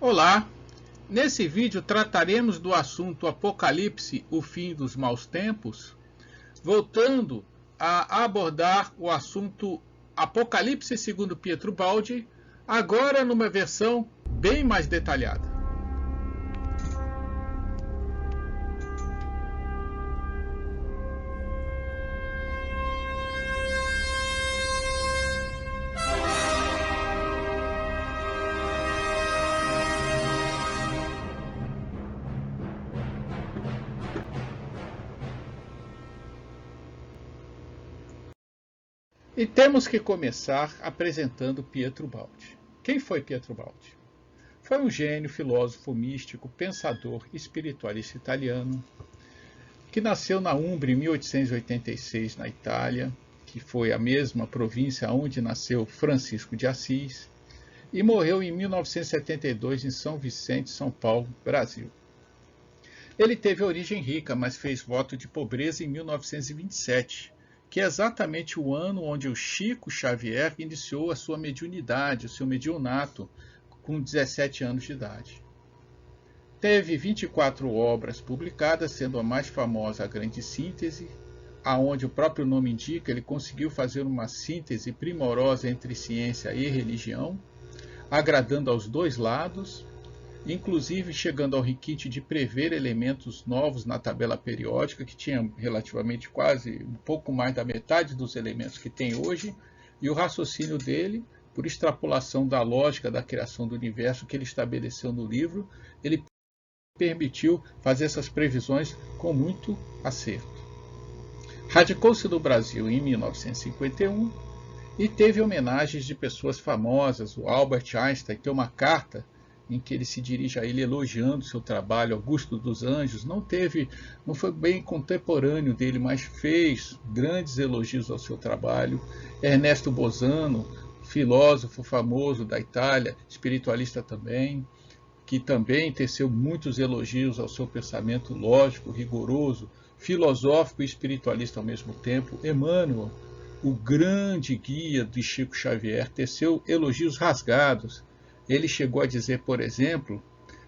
Olá! Nesse vídeo trataremos do assunto Apocalipse, o fim dos maus tempos, voltando a abordar o assunto Apocalipse segundo Pietro Baldi, agora numa versão bem mais detalhada. E temos que começar apresentando Pietro Baldi. Quem foi Pietro Baldi? Foi um gênio, filósofo, místico, pensador, espiritualista italiano, que nasceu na Umbria em 1886, na Itália, que foi a mesma província onde nasceu Francisco de Assis, e morreu em 1972 em São Vicente, São Paulo, Brasil. Ele teve origem rica, mas fez voto de pobreza em 1927, que é exatamente o ano onde o Chico Xavier iniciou a sua mediunidade, o seu mediunato, com 17 anos de idade. Teve 24 obras publicadas, sendo a mais famosa a Grande Síntese, aonde o próprio nome indica, ele conseguiu fazer uma síntese primorosa entre ciência e religião, agradando aos dois lados, inclusive chegando ao requinte de prever elementos novos na tabela periódica, que tinha relativamente quase um pouco mais da metade dos elementos que tem hoje, e o raciocínio dele, por extrapolação da lógica da criação do universo que ele estabeleceu no livro, ele permitiu fazer essas previsões com muito acerto. Radicou-se no Brasil em 1951 e teve homenagens de pessoas famosas. O Albert Einstein tem uma carta em que ele se dirige a ele elogiando seu trabalho. Augusto dos Anjos não foi bem contemporâneo dele, mas fez grandes elogios ao seu trabalho. Ernesto Bosano, filósofo famoso da Itália, espiritualista também, que também teceu muitos elogios ao seu pensamento lógico, rigoroso, filosófico e espiritualista ao mesmo tempo. Emmanuel, o grande guia de Chico Xavier, teceu elogios rasgados. Ele chegou a dizer, por exemplo,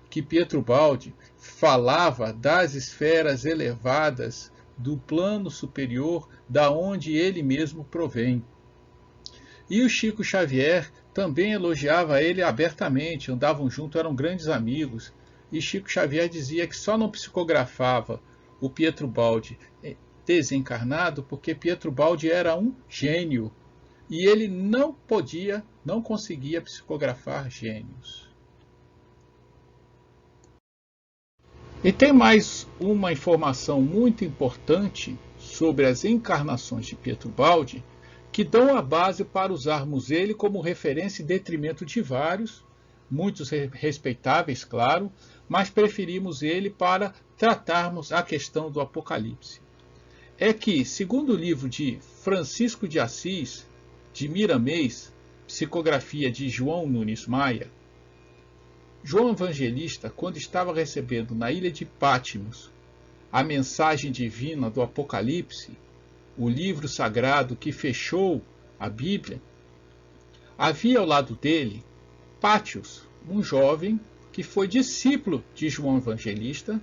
que Pietro Baldi falava das esferas elevadas do plano superior, da onde ele mesmo provém. E o Chico Xavier também elogiava ele abertamente, andavam juntos, eram grandes amigos. E Chico Xavier dizia que só não psicografava o Pietro Baldi desencarnado porque Pietro Baldi era um gênio. E ele não conseguia psicografar gênios. E tem mais uma informação muito importante sobre as encarnações de Pietro Baldi, que dão a base para usarmos ele como referência em detrimento de vários, muitos respeitáveis, claro, mas preferimos ele para tratarmos a questão do Apocalipse. É que, segundo o livro de Francisco de Assis, de Miramês, psicografia de João Nunes Maia, João Evangelista, quando estava recebendo na ilha de Patmos a mensagem divina do Apocalipse, o livro sagrado que fechou a Bíblia, havia ao lado dele Pátios, um jovem que foi discípulo de João Evangelista,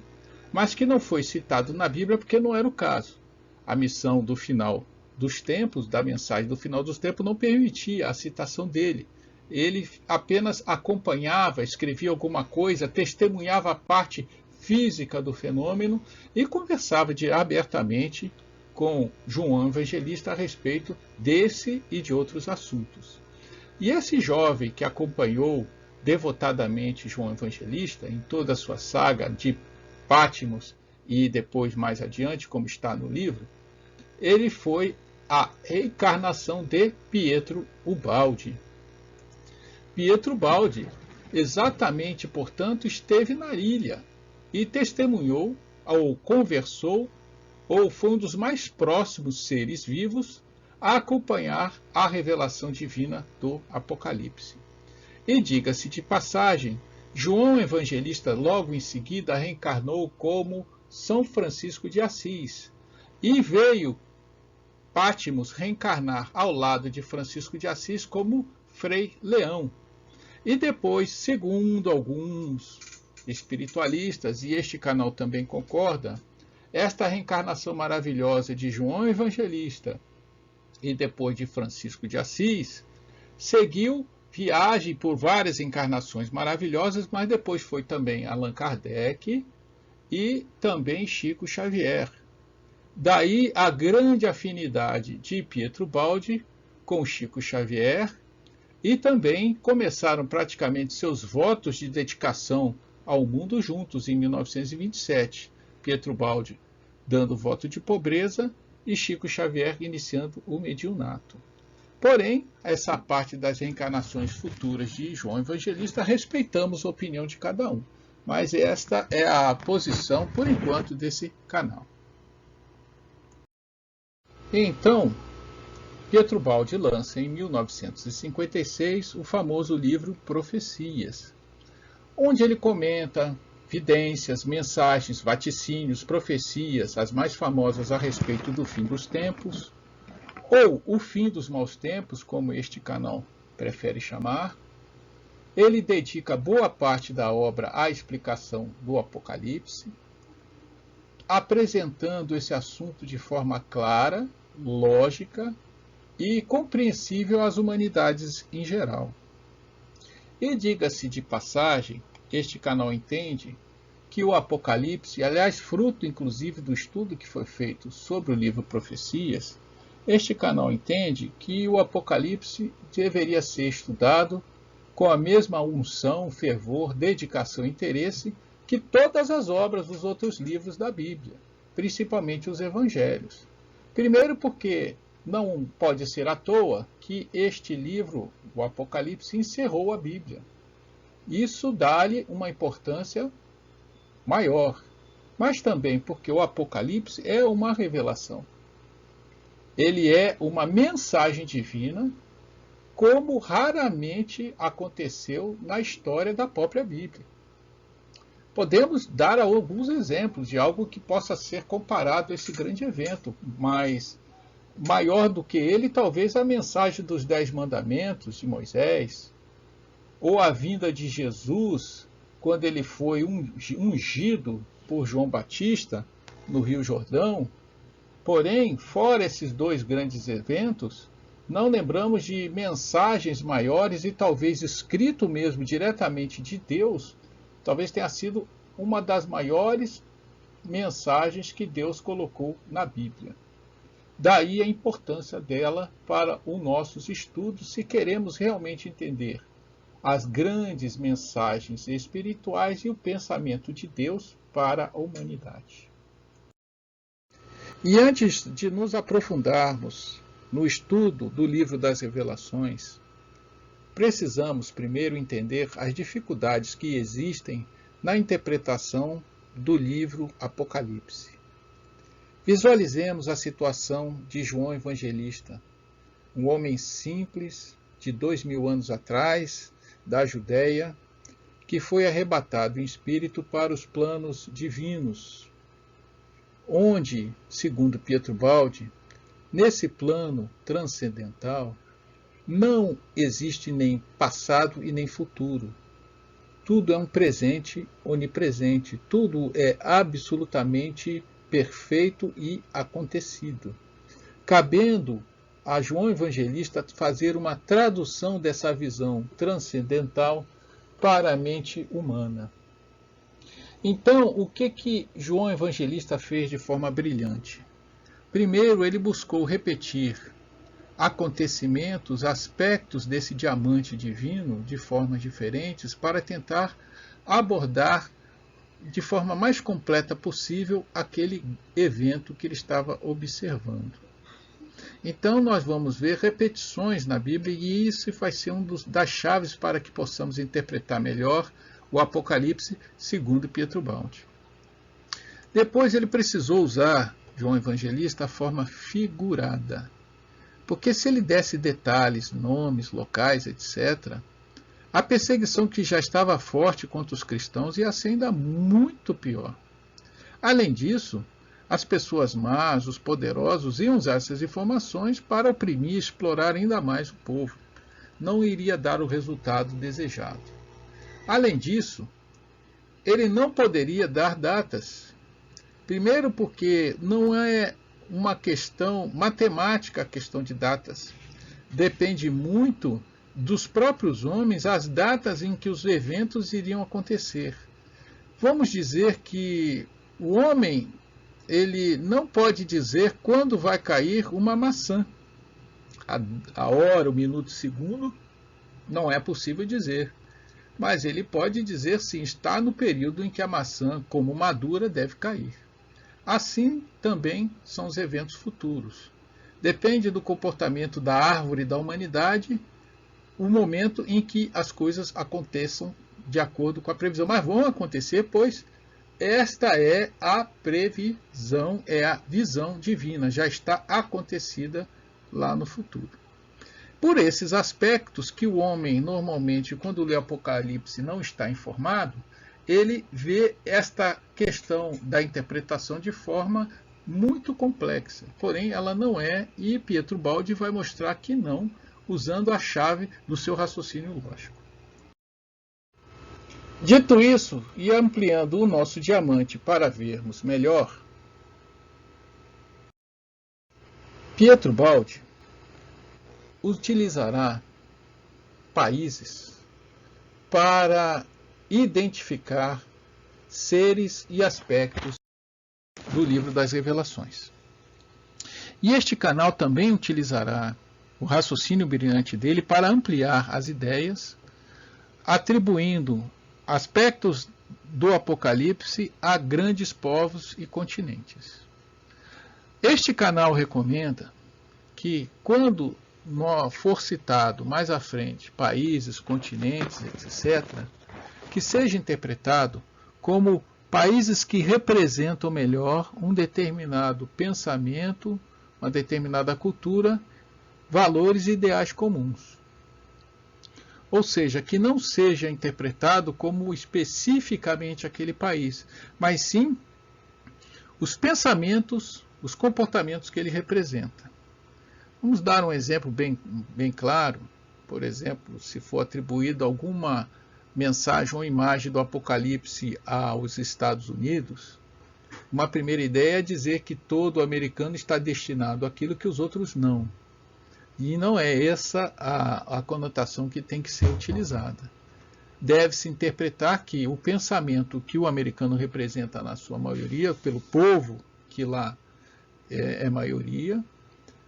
mas que não foi citado na Bíblia porque não era o caso. A missão do final dos tempos, da mensagem do final dos tempos, não permitia a citação dele. Ele apenas acompanhava, escrevia alguma coisa, testemunhava a parte física do fenômeno e conversava abertamente com João Evangelista a respeito desse e de outros assuntos. E esse jovem que acompanhou devotadamente João Evangelista em toda a sua saga de Patmos e depois mais adiante, como está no livro, ele foi a reencarnação de Pietro Ubaldi. Pietro Baldi, exatamente, portanto, esteve na ilha e testemunhou, ou conversou, ou foi um dos mais próximos seres vivos a acompanhar a revelação divina do Apocalipse. E diga-se de passagem, João Evangelista logo em seguida reencarnou como São Francisco de Assis e veio Patmos reencarnar ao lado de Francisco de Assis como Frei Leão. E depois, segundo alguns espiritualistas, e este canal também concorda, esta reencarnação maravilhosa de João Evangelista e depois de Francisco de Assis seguiu viagem por várias encarnações maravilhosas, mas depois foi também Allan Kardec e também Chico Xavier. Daí a grande afinidade de Pietro Baldi com Chico Xavier, e também começaram praticamente seus votos de dedicação ao mundo juntos em 1927. Pietro Baldi dando voto de pobreza e Chico Xavier iniciando o mediunato. Porém, essa parte das reencarnações futuras de João Evangelista, respeitamos a opinião de cada um. Mas esta é a posição, por enquanto, desse canal. Então, Pietro Baldi lança em 1956 o famoso livro Profecias, onde ele comenta vidências, mensagens, vaticínios, profecias, as mais famosas a respeito do fim dos tempos, ou o fim dos maus tempos, como este canal prefere chamar. Ele dedica boa parte da obra à explicação do Apocalipse, apresentando esse assunto de forma clara, lógica e compreensível às humanidades em geral. E diga-se de passagem, este canal entende que o Apocalipse, aliás, fruto inclusive do estudo que foi feito sobre o livro Profecias, este canal entende que o Apocalipse deveria ser estudado com a mesma unção, fervor, dedicação e interesse que todas as obras dos outros livros da Bíblia, principalmente os Evangelhos. Primeiro porque não pode ser à toa que este livro, o Apocalipse, encerrou a Bíblia. Isso dá-lhe uma importância maior, mas também porque o Apocalipse é uma revelação. Ele é uma mensagem divina, como raramente aconteceu na história da própria Bíblia. Podemos dar alguns exemplos de algo que possa ser comparado a esse grande evento, mas maior do que ele, talvez a mensagem dos 10 mandamentos de Moisés, ou a vinda de Jesus, quando ele foi ungido por João Batista no Rio Jordão. Porém, fora esses dois grandes eventos, não lembramos de mensagens maiores e talvez escrito mesmo diretamente de Deus, talvez tenha sido uma das maiores mensagens que Deus colocou na Bíblia. Daí a importância dela para os nossos estudos, se queremos realmente entender as grandes mensagens espirituais e o pensamento de Deus para a humanidade. E antes de nos aprofundarmos no estudo do livro das Revelações, precisamos primeiro entender as dificuldades que existem na interpretação do livro Apocalipse. Visualizemos a situação de João Evangelista, um homem simples de 2000 anos atrás, da Judéia, que foi arrebatado em espírito para os planos divinos, onde, segundo Pietro Baldi, nesse plano transcendental, não existe nem passado e nem futuro. Tudo é um presente onipresente, tudo é absolutamente perfeito e acontecido, cabendo a João Evangelista fazer uma tradução dessa visão transcendental para a mente humana. Então, o que João Evangelista fez de forma brilhante? Primeiro, ele buscou repetir acontecimentos, aspectos desse diamante divino de formas diferentes para tentar abordar de forma mais completa possível aquele evento que ele estava observando. Então nós vamos ver repetições na Bíblia e isso vai ser das chaves para que possamos interpretar melhor o Apocalipse segundo Pietro Baldi. Depois ele precisou usar, João Evangelista, a forma figurada, porque se ele desse detalhes, nomes, locais, etc., a perseguição que já estava forte contra os cristãos ia ser ainda muito pior. Além disso, as pessoas más, os poderosos, iam usar essas informações para oprimir e explorar ainda mais o povo. não iria dar o resultado desejado. Além disso, ele não poderia dar datas. Primeiro porque não é uma questão matemática a questão de datas. Depende muito dos próprios homens as datas em que os eventos iriam acontecer. Vamos dizer que o homem ele não pode dizer quando vai cair uma maçã. A hora, o minuto, o segundo, não é possível dizer. Mas ele pode dizer sim, está no período em que a maçã, como madura, deve cair. Assim também são os eventos futuros. Depende do comportamento da árvore da humanidade o momento em que as coisas aconteçam de acordo com a previsão. Mas vão acontecer, pois esta é a previsão, é a visão divina, já está acontecida lá no futuro. Por esses aspectos que o homem, normalmente, quando lê o Apocalipse, não está informado, ele vê esta questão da interpretação de forma muito complexa. Porém, ela não é, e Pietro Baldi vai mostrar que não, usando a chave do seu raciocínio lógico. Dito isso, e ampliando o nosso diamante para vermos melhor, Pietro Baldi utilizará países para identificar seres e aspectos do livro das Revelações. E este canal também utilizará o raciocínio brilhante dele para ampliar as ideias, atribuindo aspectos do Apocalipse a grandes povos e continentes. Este canal recomenda que, quando for citado mais à frente países, continentes, etc., que seja interpretado como países que representam melhor um determinado pensamento, uma determinada cultura, valores e ideais comuns. Ou seja, que não seja interpretado como especificamente aquele país, mas sim os pensamentos, os comportamentos que ele representa. Vamos dar um exemplo bem claro. Por exemplo, se for atribuído alguma mensagem ou imagem do Apocalipse aos Estados Unidos, uma primeira ideia é dizer que todo americano está destinado àquilo que os outros não. E não é essa a conotação que tem que ser utilizada. Deve-se interpretar que o pensamento que o americano representa na sua maioria, pelo povo que lá é maioria,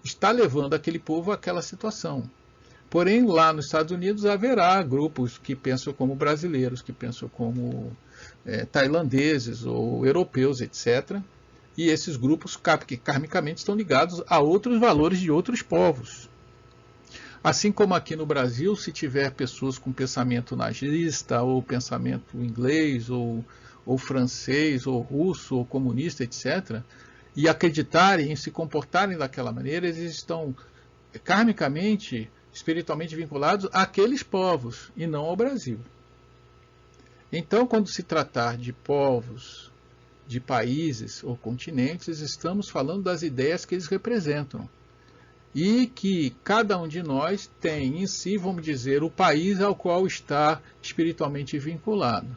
está levando aquele povo àquela situação. Porém, lá nos Estados Unidos haverá grupos que pensam como brasileiros, que pensam como tailandeses ou europeus, etc. E esses grupos, que karmicamente estão ligados a outros valores de outros povos. Assim como aqui no Brasil, se tiver pessoas com pensamento nazista, ou pensamento inglês, ou francês, ou russo, ou comunista, etc., e acreditarem e se comportarem daquela maneira, eles estão karmicamente, espiritualmente vinculados àqueles povos, e não ao Brasil. Então, quando se tratar de povos, de países ou continentes, estamos falando das ideias que eles representam. E que cada um de nós tem em si, vamos dizer, o país ao qual está espiritualmente vinculado.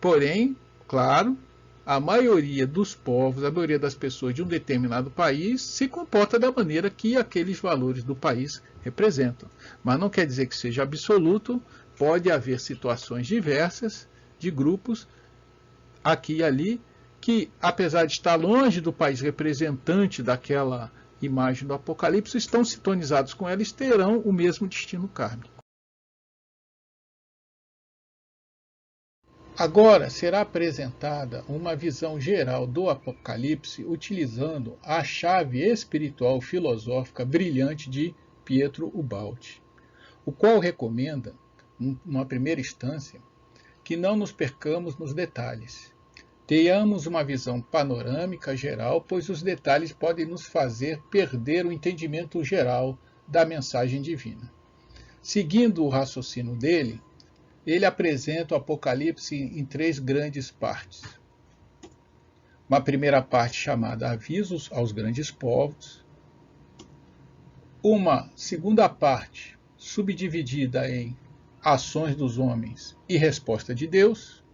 Porém, claro, a maioria dos povos, a maioria das pessoas de um determinado país se comporta da maneira que aqueles valores do país representam. Mas não quer dizer que seja absoluto, pode haver situações diversas de grupos aqui e ali que, apesar de estar longe do país representante daquela imagem do Apocalipse, estão sintonizados com ela e terão o mesmo destino kármico. Agora será apresentada uma visão geral do Apocalipse utilizando a chave espiritual filosófica brilhante de Pietro Ubaldi, o qual recomenda, numa primeira instância, que não nos percamos nos detalhes. Tenhamos uma visão panorâmica geral, pois os detalhes podem nos fazer perder o entendimento geral da mensagem divina. Seguindo o raciocínio dele, ele apresenta o Apocalipse em 3 grandes partes. Uma primeira parte chamada Avisos aos Grandes Povos. Uma segunda parte subdividida em ações dos homens e resposta de Deus,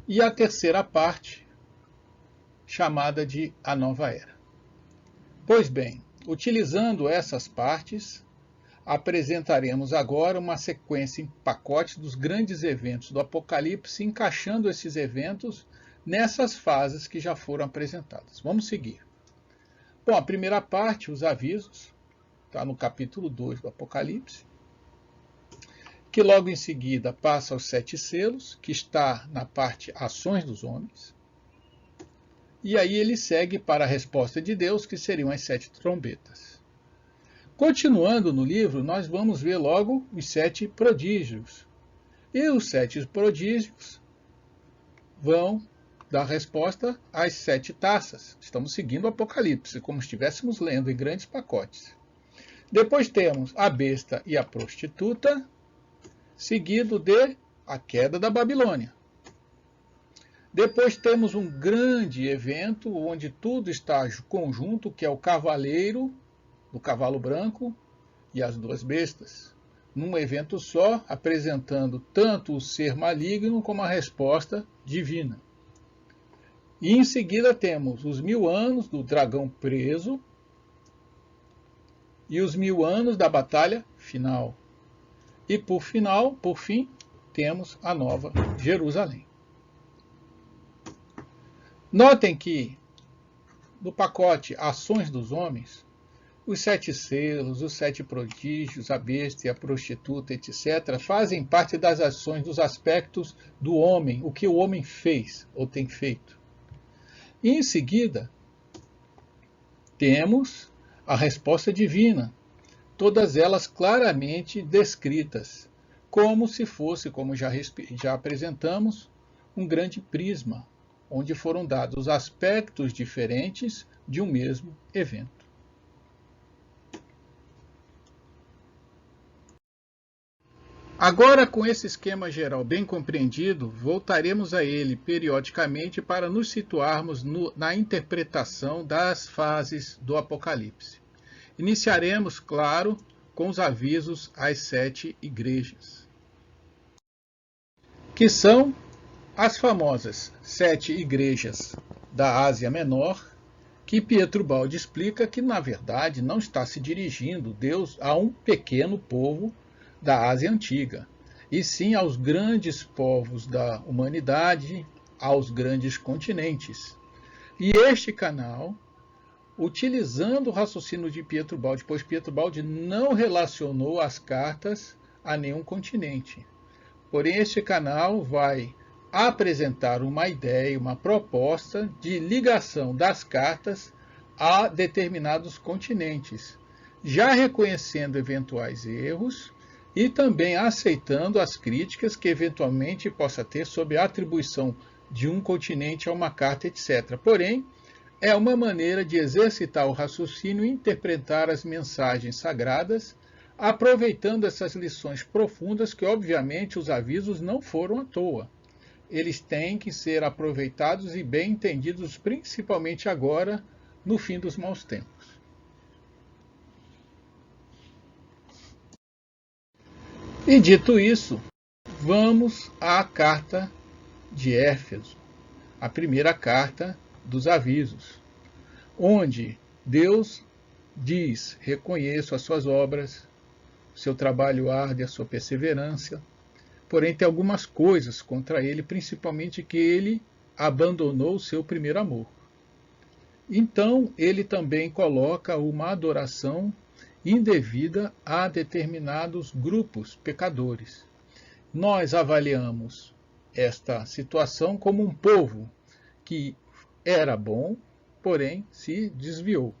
e a terceira parte, chamada de a nova era. Pois bem, utilizando essas partes, apresentaremos agora uma sequência em pacote dos grandes eventos do Apocalipse, encaixando esses eventos nessas fases que já foram apresentadas. Vamos seguir. Bom, a primeira parte, os avisos, está no capítulo 2 do Apocalipse, que logo em seguida passa aos 7 selos, que está na parte ações dos homens, e aí ele segue para a resposta de Deus, que seriam as 7 trombetas. Continuando no livro, nós vamos ver logo os 7 prodígios. E os 7 prodígios vão dar resposta às 7 taças. Estamos seguindo o Apocalipse, como se estivéssemos lendo em grandes pacotes. Depois temos a besta e a prostituta, seguido de a queda da Babilônia. Depois temos um grande evento onde tudo está conjunto, que é o cavaleiro do cavalo branco e as 2 bestas, num evento só, apresentando tanto o ser maligno como a resposta divina. E em seguida temos os 1000 anos do dragão preso e os 1000 anos da batalha final. E por fim, temos a Nova Jerusalém. Notem que no pacote Ações dos Homens, os 7 selos, os 7 prodígios, a besta e a prostituta, etc., fazem parte das ações, dos aspectos do homem, o que o homem fez ou tem feito. E em seguida, temos a resposta divina, todas elas claramente descritas, como se fosse, como já apresentamos, um grande prisma, onde foram dados aspectos diferentes de um mesmo evento. Agora, com esse esquema geral bem compreendido, voltaremos a ele periodicamente para nos situarmos na interpretação das fases do Apocalipse. Iniciaremos, claro, com os avisos às 7 igrejas, que são as famosas 7 igrejas da Ásia Menor, que Pietro Baldi explica que, na verdade, não está se dirigindo Deus a um pequeno povo da Ásia Antiga, e sim aos grandes povos da humanidade, aos grandes continentes. E este canal, utilizando o raciocínio de Pietro Baldi, pois Pietro Baldi não relacionou as cartas a nenhum continente. Porém, este canal vai apresentar uma ideia, uma proposta de ligação das cartas a determinados continentes, já reconhecendo eventuais erros e também aceitando as críticas que eventualmente possa ter sobre a atribuição de um continente a uma carta, etc. Porém, é uma maneira de exercitar o raciocínio e interpretar as mensagens sagradas, aproveitando essas lições profundas que, obviamente, os avisos não foram à toa. Eles têm que ser aproveitados e bem entendidos, principalmente agora, no fim dos maus tempos. E dito isso, vamos à carta de Éfeso, a primeira carta dos avisos, onde Deus diz: reconheço as suas obras, seu trabalho árduo e a sua perseverança, porém tem algumas coisas contra ele, principalmente que ele abandonou o seu primeiro amor. Então, ele também coloca uma adoração indevida a determinados grupos pecadores. Nós avaliamos esta situação como um povo que era bom, porém se desviou.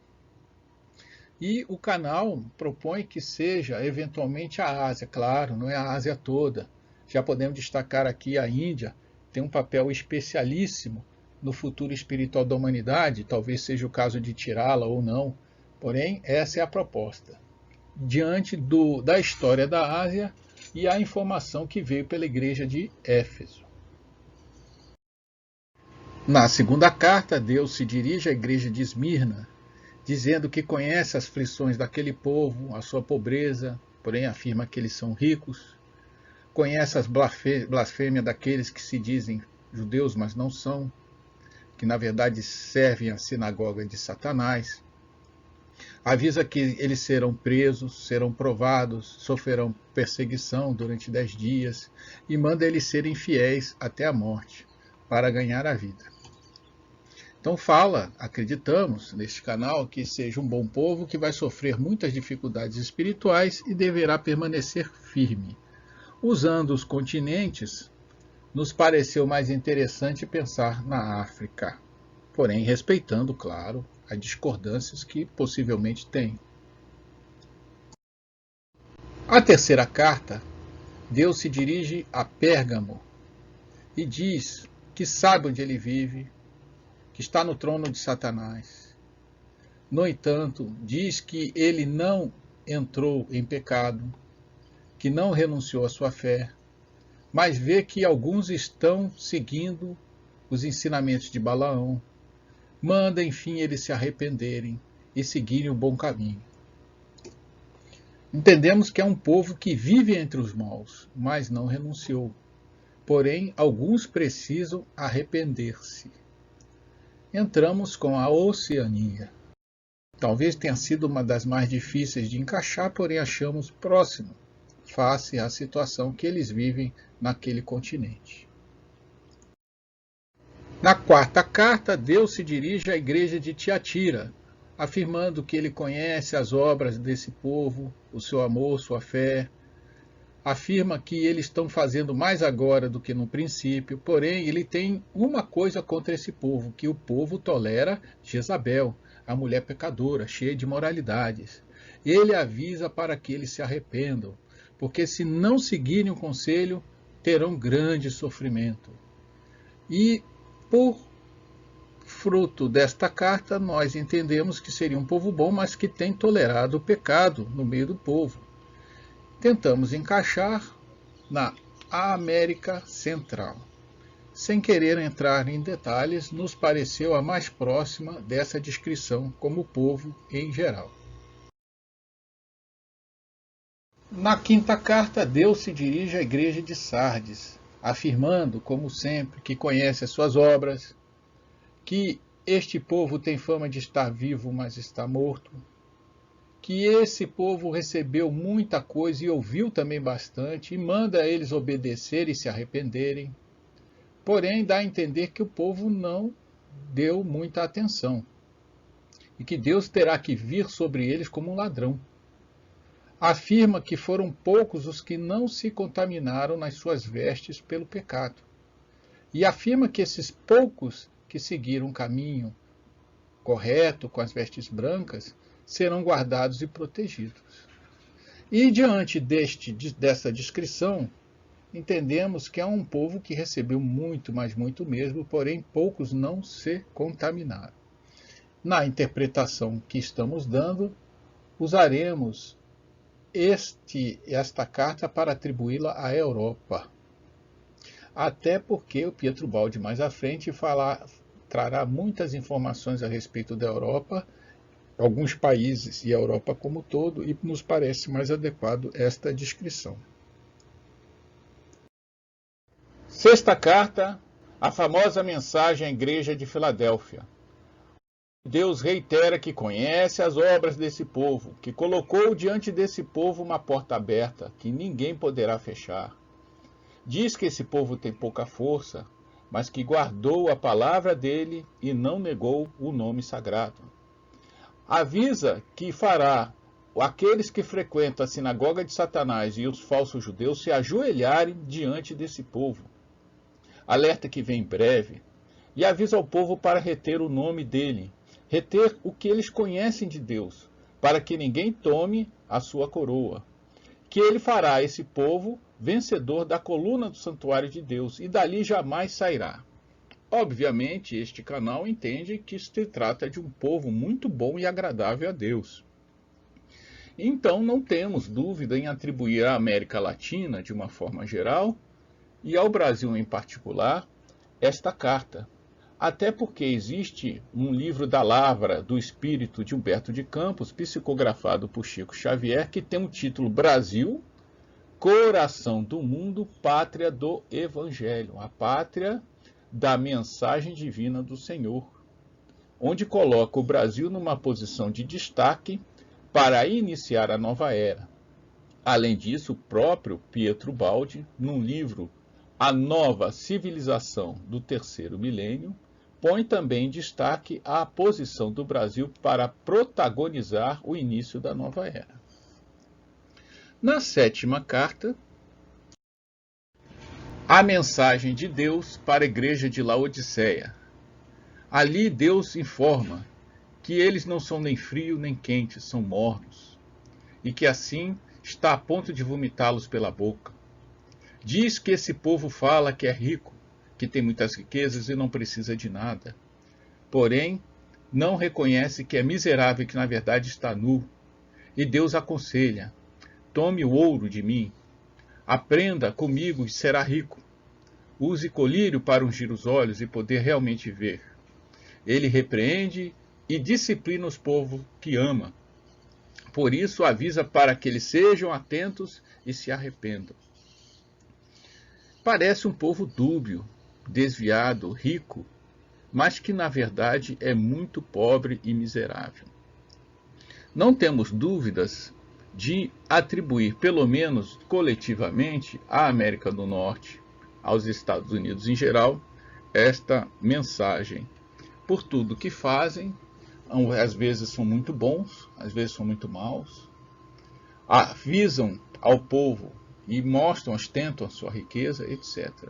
E o canal propõe que seja eventualmente a Ásia, claro, não é a Ásia toda. Já podemos destacar aqui a Índia, tem um papel especialíssimo no futuro espiritual da humanidade, talvez seja o caso de tirá-la ou não, porém essa é a proposta, diante da história da Ásia e a informação que veio pela igreja de Éfeso. Na segunda carta, Deus se dirige à igreja de Esmirna, dizendo que conhece as aflições daquele povo, a sua pobreza, porém afirma que eles são ricos, conhece as blasfêmias daqueles que se dizem judeus, mas não são, que na verdade servem à sinagoga de Satanás. Avisa que eles serão presos, serão provados, sofrerão perseguição durante 10 dias e manda eles serem fiéis até a morte, para ganhar a vida. Então fala, acreditamos neste canal, que seja um bom povo que vai sofrer muitas dificuldades espirituais e deverá permanecer firme. Usando os continentes, nos pareceu mais interessante pensar na África, porém respeitando, claro, as discordâncias que possivelmente tem. A terceira carta, Deus se dirige a Pérgamo e diz que sabe onde ele vive, que está no trono de Satanás. No entanto, diz que ele não entrou em pecado, que não renunciou à sua fé, mas vê que alguns estão seguindo os ensinamentos de Balaão. Manda, enfim, eles se arrependerem e seguirem o bom caminho. Entendemos que é um povo que vive entre os maus, mas não renunciou. Porém, alguns precisam arrepender-se. Entramos com a Oceania. Talvez tenha sido uma das mais difíceis de encaixar, porém achamos próximo, face à situação que eles vivem naquele continente. Na quarta carta, Deus se dirige à igreja de Tiatira, afirmando que ele conhece as obras desse povo, o seu amor, sua fé. Afirma que eles estão fazendo mais agora do que no princípio, porém ele tem uma coisa contra esse povo, que o povo tolera Jezabel, a mulher pecadora, cheia de imoralidades. Ele avisa para que eles se arrependam, porque se não seguirem o conselho, terão grande sofrimento. E por fruto desta carta, nós entendemos que seria um povo bom, mas que tem tolerado o pecado no meio do povo. Tentamos encaixar na América Central. Sem querer entrar em detalhes, nos pareceu a mais próxima dessa descrição como povo em geral. Na quinta carta, Deus se dirige à igreja de Sardes, afirmando, como sempre, que conhece as suas obras, que este povo tem fama de estar vivo, mas está morto, que esse povo recebeu muita coisa e ouviu também bastante, e manda eles obedecer e se arrependerem. Porém, dá a entender que o povo não deu muita atenção, e que Deus terá que vir sobre eles como um ladrão. Afirma que foram poucos os que não se contaminaram nas suas vestes pelo pecado. E afirma que esses poucos que seguiram um caminho correto, com as vestes brancas, serão guardados e protegidos. E diante dessa descrição, entendemos que é um povo que recebeu muito, mas muito mesmo, porém poucos não se contaminaram. Na interpretação que estamos dando, usaremos esta carta para atribuí-la à Europa. Até porque o Pietro Baldi mais à frente trará muitas informações a respeito da Europa, alguns países e a Europa como um todo, e nos parece mais adequado esta descrição. Sexta carta, a famosa mensagem à igreja de Filadélfia. Deus reitera que conhece as obras desse povo, que colocou diante desse povo uma porta aberta, que ninguém poderá fechar. Diz que esse povo tem pouca força, mas que guardou a palavra dele e não negou o nome sagrado. Avisa que fará aqueles que frequentam a sinagoga de Satanás e os falsos judeus se ajoelharem diante desse povo. Alerta que vem em breve e avisa ao povo para reter o nome dele, reter o que eles conhecem de Deus, para que ninguém tome a sua coroa. Que ele fará esse povo vencedor da coluna do santuário de Deus, e dali jamais sairá. Obviamente, este canal entende que se trata de um povo muito bom e agradável a Deus. Então, não temos dúvida em atribuir à América Latina, de uma forma geral, e ao Brasil em particular, esta carta, Até porque existe um livro da Lavra do Espírito de Humberto de Campos, psicografado por Chico Xavier, que tem o título Brasil, Coração do Mundo, Pátria do Evangelho, a pátria da mensagem divina do Senhor, onde coloca o Brasil numa posição de destaque para iniciar a nova era. Além disso, o próprio Pietro Baldi, num livro A Nova Civilização do Terceiro Milênio, põe também em destaque a posição do Brasil para protagonizar o início da nova era. Na sétima carta, a mensagem de Deus para a igreja de Laodiceia. Ali Deus informa que eles não são nem frios nem quentes, são mornos, e que assim está a ponto de vomitá-los pela boca. Diz que esse povo fala que é rico, que tem muitas riquezas e não precisa de nada. Porém, não reconhece que é miserável e que na verdade está nu. E Deus aconselha: tome o ouro de mim, aprenda comigo e será rico. Use colírio para ungir os olhos e poder realmente ver. Ele repreende e disciplina os povos que ama. Por isso avisa para que eles sejam atentos e se arrependam. Parece um povo dúbio, desviado, rico, mas que na verdade é muito pobre e miserável. Não temos dúvidas de atribuir, pelo menos coletivamente, à América do Norte, aos Estados Unidos em geral, esta mensagem. Por tudo que fazem, às vezes são muito bons, às vezes são muito maus, avisam ao povo e mostram, ostentam a sua riqueza, etc.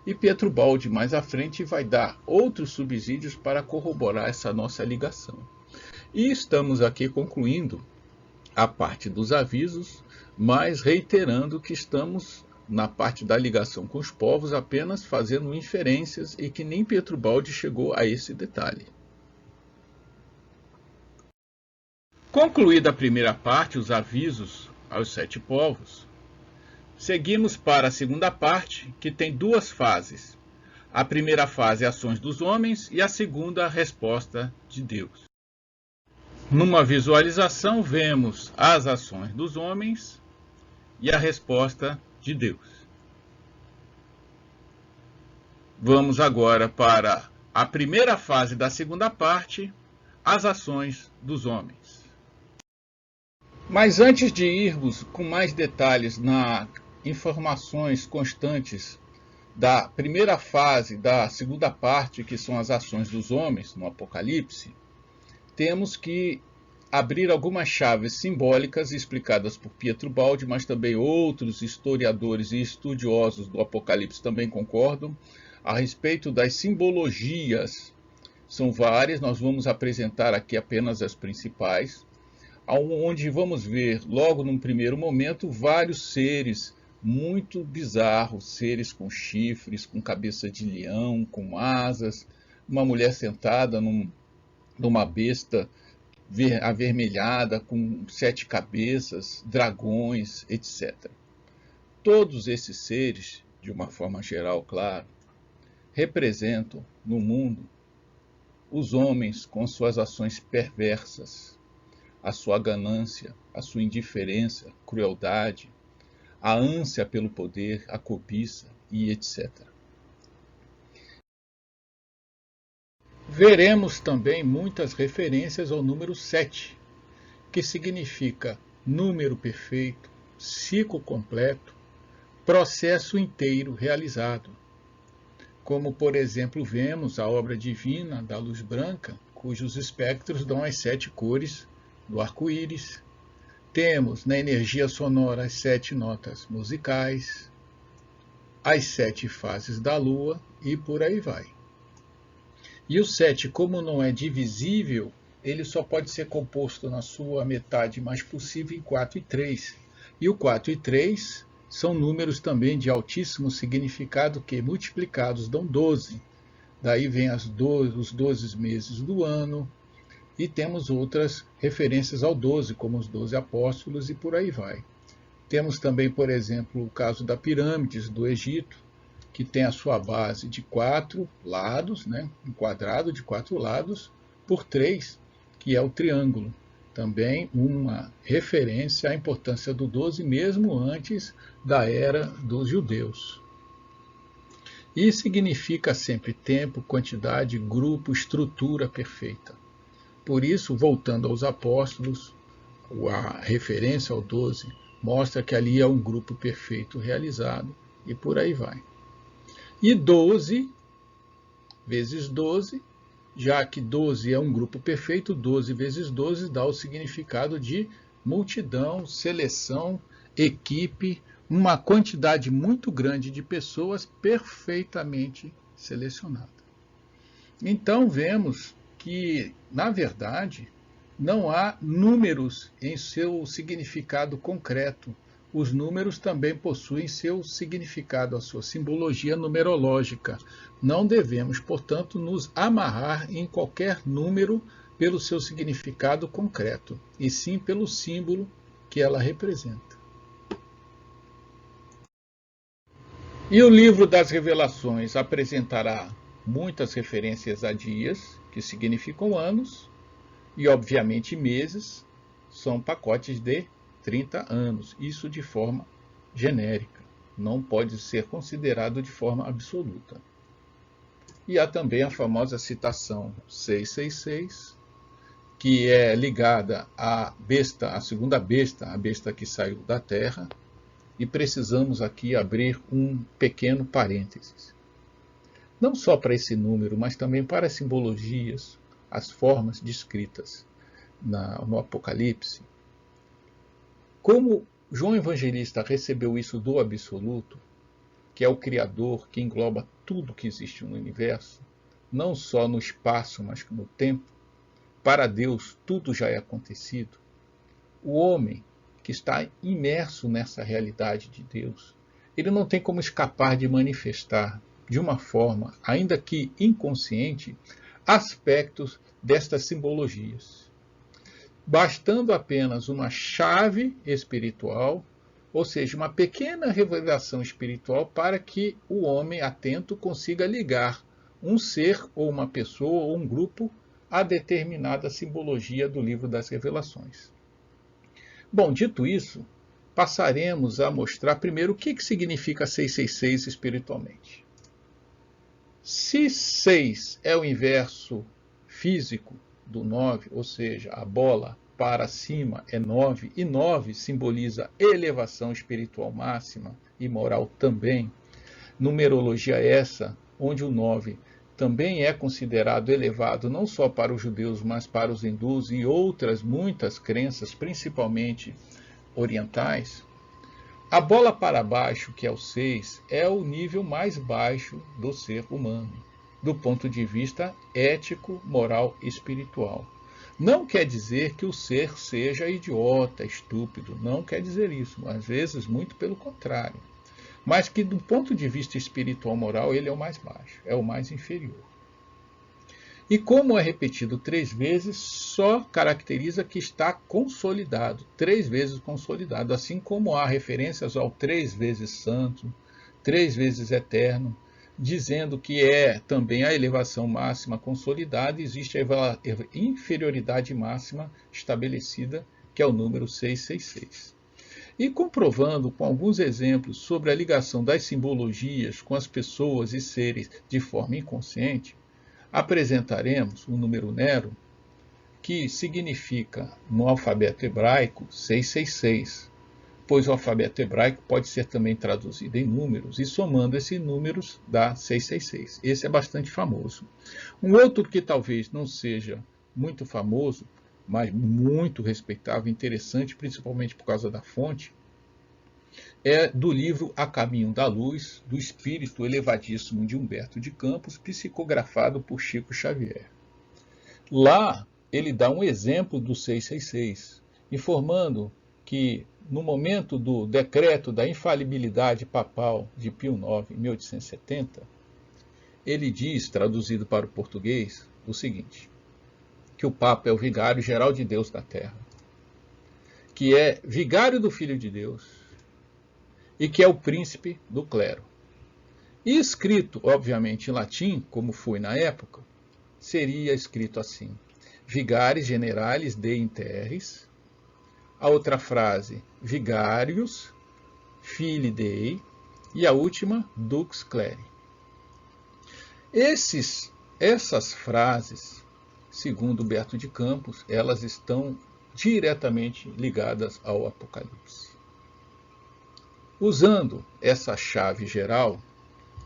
E Pietro Baldi, mais à frente, vai dar outros subsídios para corroborar essa nossa ligação. E estamos aqui concluindo a parte dos avisos, mas reiterando que estamos na parte da ligação com os povos apenas fazendo inferências e que nem Pietro Baldi chegou a esse detalhe. Concluída a primeira parte, os avisos aos 7 povos, seguimos para a segunda parte, que tem 2 fases. A primeira fase, ações dos homens, e a segunda, resposta de Deus. Numa visualização, vemos as ações dos homens e a resposta de Deus. Vamos agora para a primeira fase da segunda parte, as ações dos homens. Mas antes de irmos com mais detalhes nas informações constantes da primeira fase da segunda parte, que são as ações dos homens no Apocalipse, temos que abrir algumas chaves simbólicas explicadas por Pietro Baldi, mas também outros historiadores e estudiosos do Apocalipse também concordam, a respeito das simbologias. São várias, nós vamos apresentar aqui apenas as principais, onde vamos ver, logo num primeiro momento, vários seres muito bizarros, seres com chifres, com cabeça de leão, com asas, uma mulher sentada numa besta avermelhada, com 7 cabeças, dragões, etc. Todos esses seres, de uma forma geral, claro, representam no mundo os homens com suas ações perversas, a sua ganância, a sua indiferença, crueldade, a ânsia pelo poder, a cobiça e etc. Veremos também muitas referências ao número 7, que significa número perfeito, ciclo completo, processo inteiro realizado. Como, por exemplo, vemos a obra divina da luz branca, cujos espectros dão as 7 cores do arco-íris. Temos na energia sonora as 7 notas musicais, as 7 fases da lua e por aí vai. E o 7, como não é divisível, ele só pode ser composto na sua metade mais possível em 4 e 3. E o 4 e 3 são números também de altíssimo significado que, multiplicados, dão 12. Daí vem os 12 meses do ano. E temos outras referências ao 12, como os 12 apóstolos e por aí vai. Temos também, por exemplo, o caso das pirâmides do Egito, que tem a sua base de 4 lados, né? Um quadrado de 4 lados, por 3, que é o triângulo. Também uma referência à importância do 12, mesmo antes da era dos judeus. E significa sempre tempo, quantidade, grupo, estrutura perfeita. Por isso, voltando aos apóstolos, a referência ao 12 mostra que ali é um grupo perfeito realizado, e por aí vai. E 12 vezes 12, já que 12 é um grupo perfeito, 12 vezes 12 dá o significado de multidão, seleção, equipe, uma quantidade muito grande de pessoas perfeitamente selecionada. Então vemos que, na verdade, não há números em seu significado concreto. Os números também possuem seu significado, a sua simbologia numerológica. Não devemos, portanto, nos amarrar em qualquer número pelo seu significado concreto, e sim pelo símbolo que ela representa. E o livro das Revelações apresentará muitas referências a dias, que significam anos, e obviamente meses são pacotes de 30 anos, isso de forma genérica, não pode ser considerado de forma absoluta. E há também a famosa citação 666, que é ligada à besta, a segunda besta, a besta que saiu da terra, e precisamos aqui abrir um pequeno parênteses. Não só para esse número, mas também para as simbologias, as formas descritas no Apocalipse. Como João Evangelista recebeu isso do absoluto, que é o Criador, que engloba tudo que existe no universo, não só no espaço, mas no tempo, para Deus tudo já é acontecido. O homem que está imerso nessa realidade de Deus, ele não tem como escapar de manifestar, de uma forma, ainda que inconsciente, aspectos destas simbologias. Bastando apenas uma chave espiritual, ou seja, uma pequena revelação espiritual para que o homem atento consiga ligar um ser ou uma pessoa ou um grupo a determinada simbologia do livro das Revelações. Bom, dito isso, passaremos a mostrar primeiro o que significa 666 espiritualmente. Se 6 é o inverso físico do 9, ou seja, a bola para cima é 9, e 9 simboliza elevação espiritual máxima e moral também, numerologia essa, onde o 9 também é considerado elevado não só para os judeus, mas para os hindus e outras muitas crenças, principalmente orientais. A bola para baixo, que é o 6, é o nível mais baixo do ser humano, do ponto de vista ético, moral e espiritual. Não quer dizer que o ser seja idiota, estúpido, não quer dizer isso, às vezes muito pelo contrário. Mas que do ponto de vista espiritual moral ele é o mais baixo, é o mais inferior. E como é repetido 3 vezes, só caracteriza que está consolidado, 3 vezes consolidado, assim como há referências ao 3 vezes santo, 3 vezes eterno, dizendo que é também a elevação máxima consolidada, existe a inferioridade máxima estabelecida, que é o número 666. E comprovando com alguns exemplos sobre a ligação das simbologias com as pessoas e seres de forma inconsciente, apresentaremos o número Nero, que significa, no alfabeto hebraico, 666, pois o alfabeto hebraico pode ser também traduzido em números, e somando esses números dá 666. Esse é bastante famoso. Um outro que talvez não seja muito famoso, mas muito respeitável, interessante, principalmente por causa da fonte, é do livro A Caminho da Luz, do espírito elevadíssimo de Humberto de Campos, psicografado por Chico Xavier. Lá ele dá um exemplo do 666, informando que no momento do decreto da infalibilidade papal de Pio IX, em 1870, ele diz, traduzido para o português, o seguinte: que o Papa é o vigário geral de Deus da Terra, que é vigário do Filho de Deus e que é o príncipe do clero. E escrito, obviamente, em latim, como foi na época, seria escrito assim: Vigares generalis Dei in terris. A outra frase, Vigarius Filii Dei. E a última, Dux Cleri. Essas frases, segundo Humberto de Campos, elas estão diretamente ligadas ao Apocalipse. Usando essa chave geral,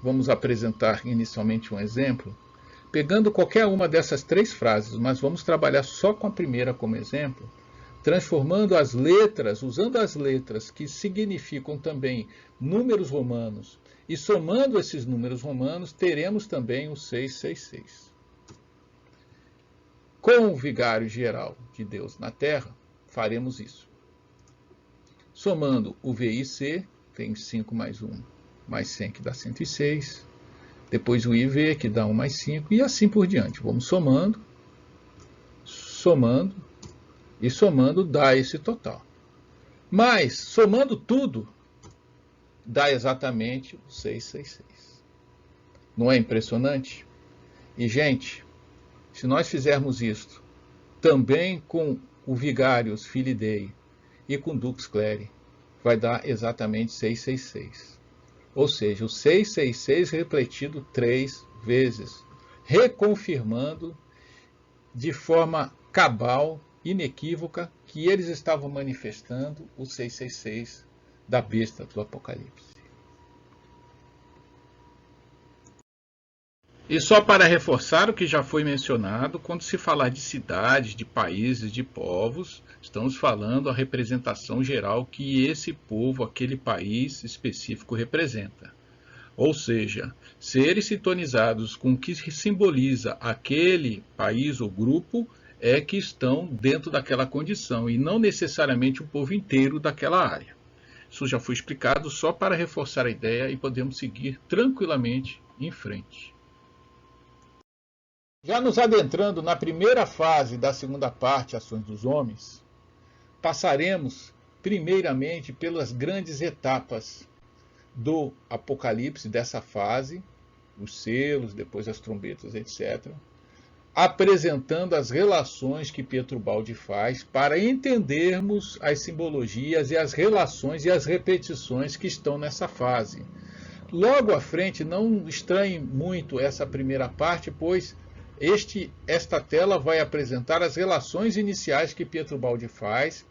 vamos apresentar inicialmente um exemplo, pegando qualquer uma dessas três frases, mas vamos trabalhar só com a primeira como exemplo, transformando as letras, usando as letras que significam também números romanos, e somando esses números romanos, teremos também o 666. Com o vigário geral de Deus na Terra, faremos isso. Somando o VIC, tem 5 mais 1, mais 100, que dá 106. Depois o IV, que dá 1 mais 5, e assim por diante. Vamos somando, somando, e somando dá esse total. Mas, somando tudo, dá exatamente o 666. Não é impressionante? E, gente, se nós fizermos isto também com o Vigarius Filii Dei e com Dux Cleri, vai dar exatamente 666. Ou seja, o 666 repetido 3 vezes, reconfirmando de forma cabal, inequívoca, que eles estavam manifestando o 666 da besta do Apocalipse. E só para reforçar o que já foi mencionado, quando se falar de cidades, de países, de povos, estamos falando a representação geral que esse povo, aquele país específico representa. Ou seja, seres sintonizados com o que simboliza aquele país ou grupo é que estão dentro daquela condição e não necessariamente o povo inteiro daquela área. Isso já foi explicado só para reforçar a ideia e podemos seguir tranquilamente em frente. Já nos adentrando na primeira fase da segunda parte, Ações dos Homens, passaremos primeiramente pelas grandes etapas do Apocalipse, dessa fase, os selos, depois as trombetas, etc., apresentando as relações que Pietro Baldi faz para entendermos as simbologias e as relações e as repetições que estão nessa fase. Logo à frente, não estranhe muito essa primeira parte, pois esta tela vai apresentar as relações iniciais que Pietro Baldi faz,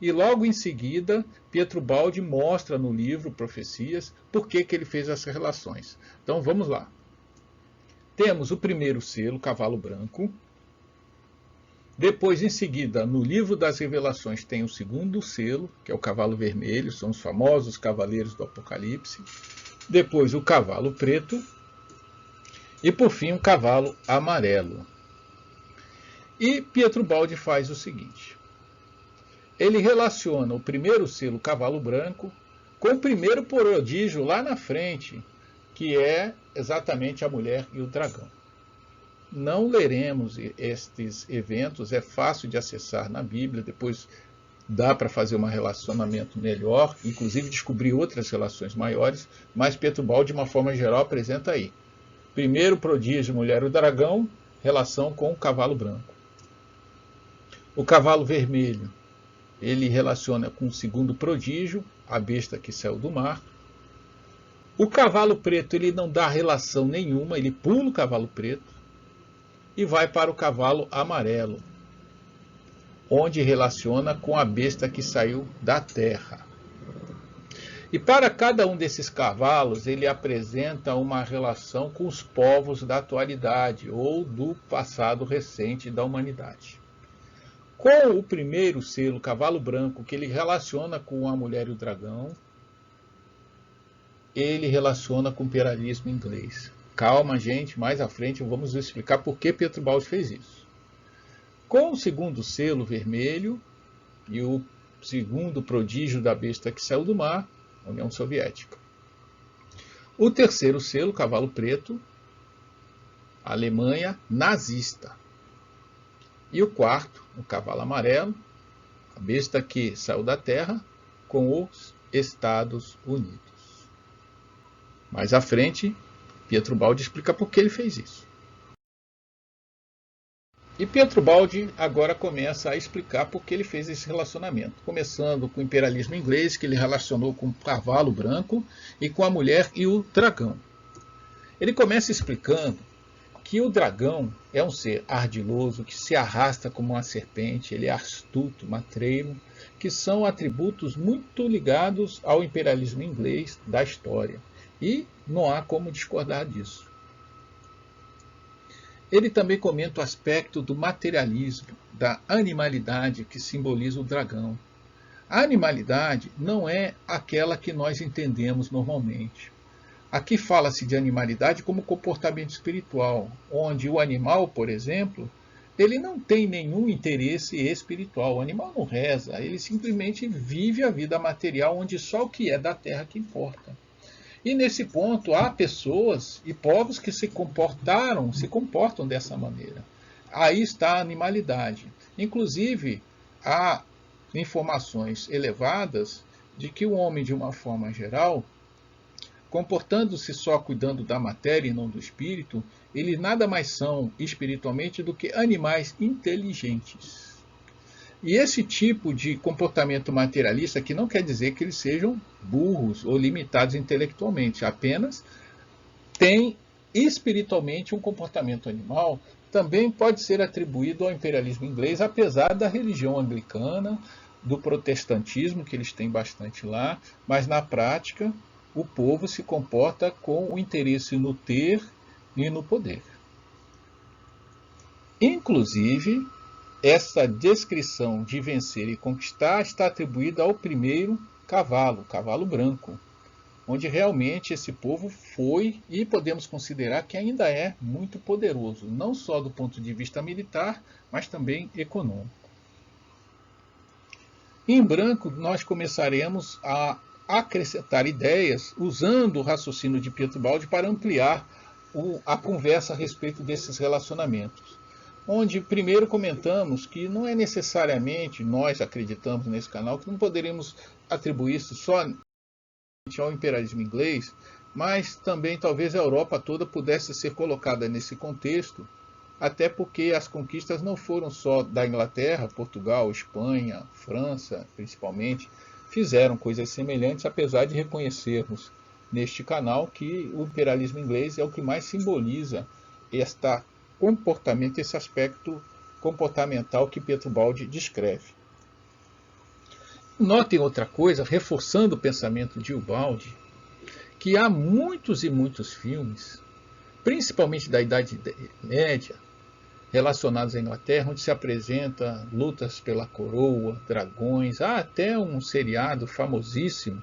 e logo em seguida, Pietro Baldi mostra no livro Profecias por que ele fez essas relações. Então vamos lá. Temos o primeiro selo, cavalo branco. Depois, em seguida, no livro das Revelações, tem o segundo selo, que é o cavalo vermelho, são os famosos cavaleiros do Apocalipse. Depois, o cavalo preto. E, por fim, o cavalo amarelo. E Pietro Baldi faz o seguinte. Ele relaciona o primeiro selo, cavalo branco, com o primeiro prodígio lá na frente, que é exatamente a mulher e o dragão. Não leremos estes eventos, é fácil de acessar na Bíblia, depois dá para fazer um relacionamento melhor, inclusive descobrir outras relações maiores, mas Pietro Baldi, de uma forma geral, apresenta aí. Primeiro prodígio, mulher e o dragão, relação com o cavalo branco. O cavalo vermelho, ele relaciona com o segundo prodígio, a besta que saiu do mar. O cavalo preto, ele não dá relação nenhuma, ele pula o cavalo preto e vai para o cavalo amarelo, onde relaciona com a besta que saiu da terra. E para cada um desses cavalos, ele apresenta uma relação com os povos da atualidade ou do passado recente da humanidade. Com o primeiro selo, cavalo branco, que ele relaciona com a mulher e o dragão, ele relaciona com o imperialismo inglês. Calma, gente, mais à frente vamos explicar por que Pietro Baldi fez isso. Com o segundo selo, vermelho, e o segundo prodígio da besta que saiu do mar, União Soviética. O terceiro selo, cavalo preto, Alemanha nazista. E o quarto, o cavalo amarelo, a besta que saiu da terra, com os Estados Unidos. Mais à frente, Pietro Baldi explica por que ele fez isso. E Pietro Baldi agora começa a explicar por que ele fez esse relacionamento, começando com o imperialismo inglês, que ele relacionou com o cavalo branco e com a mulher e o dragão. Ele começa explicando que o dragão é um ser ardiloso, que se arrasta como uma serpente, ele é astuto, matreiro, que são atributos muito ligados ao imperialismo inglês da história. E não há como discordar disso. Ele também comenta o aspecto do materialismo, da animalidade que simboliza o dragão. A animalidade não é aquela que nós entendemos normalmente. Aqui fala-se de animalidade como comportamento espiritual, onde o animal, por exemplo, ele não tem nenhum interesse espiritual. O animal não reza, ele simplesmente vive a vida material, onde só o que é da terra que importa. E nesse ponto há pessoas e povos que se comportam dessa maneira. Aí está a animalidade. Inclusive, há informações elevadas de que o homem, de uma forma geral, comportando-se só cuidando da matéria e não do espírito, eles nada mais são espiritualmente do que animais inteligentes. E esse tipo de comportamento materialista, que não quer dizer que eles sejam burros ou limitados intelectualmente, apenas tem espiritualmente um comportamento animal, também pode ser atribuído ao imperialismo inglês, apesar da religião anglicana, do protestantismo, que eles têm bastante lá, mas na prática o povo se comporta com o interesse no ter e no poder. Inclusive, essa descrição de vencer e conquistar está atribuída ao primeiro cavalo, o cavalo branco, onde realmente esse povo foi e podemos considerar que ainda é muito poderoso, não só do ponto de vista militar, mas também econômico. Em branco, nós começaremos a acrescentar ideias usando o raciocínio de Pietro Baldi para ampliar a conversa a respeito desses relacionamentos. Onde primeiro comentamos que não é necessariamente, nós acreditamos nesse canal, que não poderíamos atribuir isso só ao imperialismo inglês, mas também talvez a Europa toda pudesse ser colocada nesse contexto, até porque as conquistas não foram só da Inglaterra, Portugal, Espanha, França, principalmente, fizeram coisas semelhantes, apesar de reconhecermos neste canal que o imperialismo inglês é o que mais simboliza esse aspecto comportamental que Pietro Baldi descreve. Notem outra coisa, reforçando o pensamento de Ubaldi, que há muitos e muitos filmes, principalmente da Idade Média, relacionados à Inglaterra, onde se apresenta lutas pela coroa, dragões, há até um seriado famosíssimo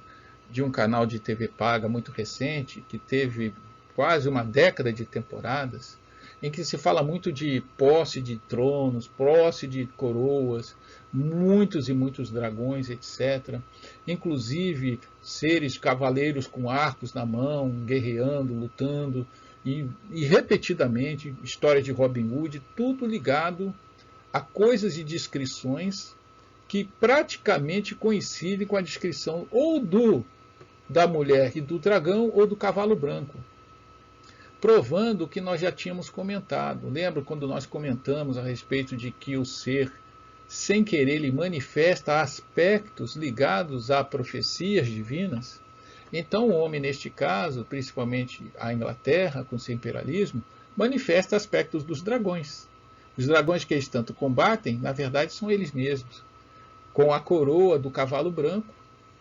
de um canal de TV paga muito recente, que teve quase uma década de temporadas, em que se fala muito de posse de tronos, posse de coroas, muitos e muitos dragões, etc. Inclusive seres cavaleiros com arcos na mão, guerreando, lutando, e repetidamente, história de Robin Hood, tudo ligado a coisas e descrições que praticamente coincidem com a descrição ou da mulher e do dragão ou do cavalo branco, provando o que nós já tínhamos comentado. Lembra quando nós comentamos a respeito de que o ser, sem querer, ele manifesta aspectos ligados a profecias divinas? Então o homem, neste caso, principalmente a Inglaterra, com seu imperialismo, manifesta aspectos dos dragões. Os dragões que eles tanto combatem, na verdade, são eles mesmos. Com a coroa do cavalo branco,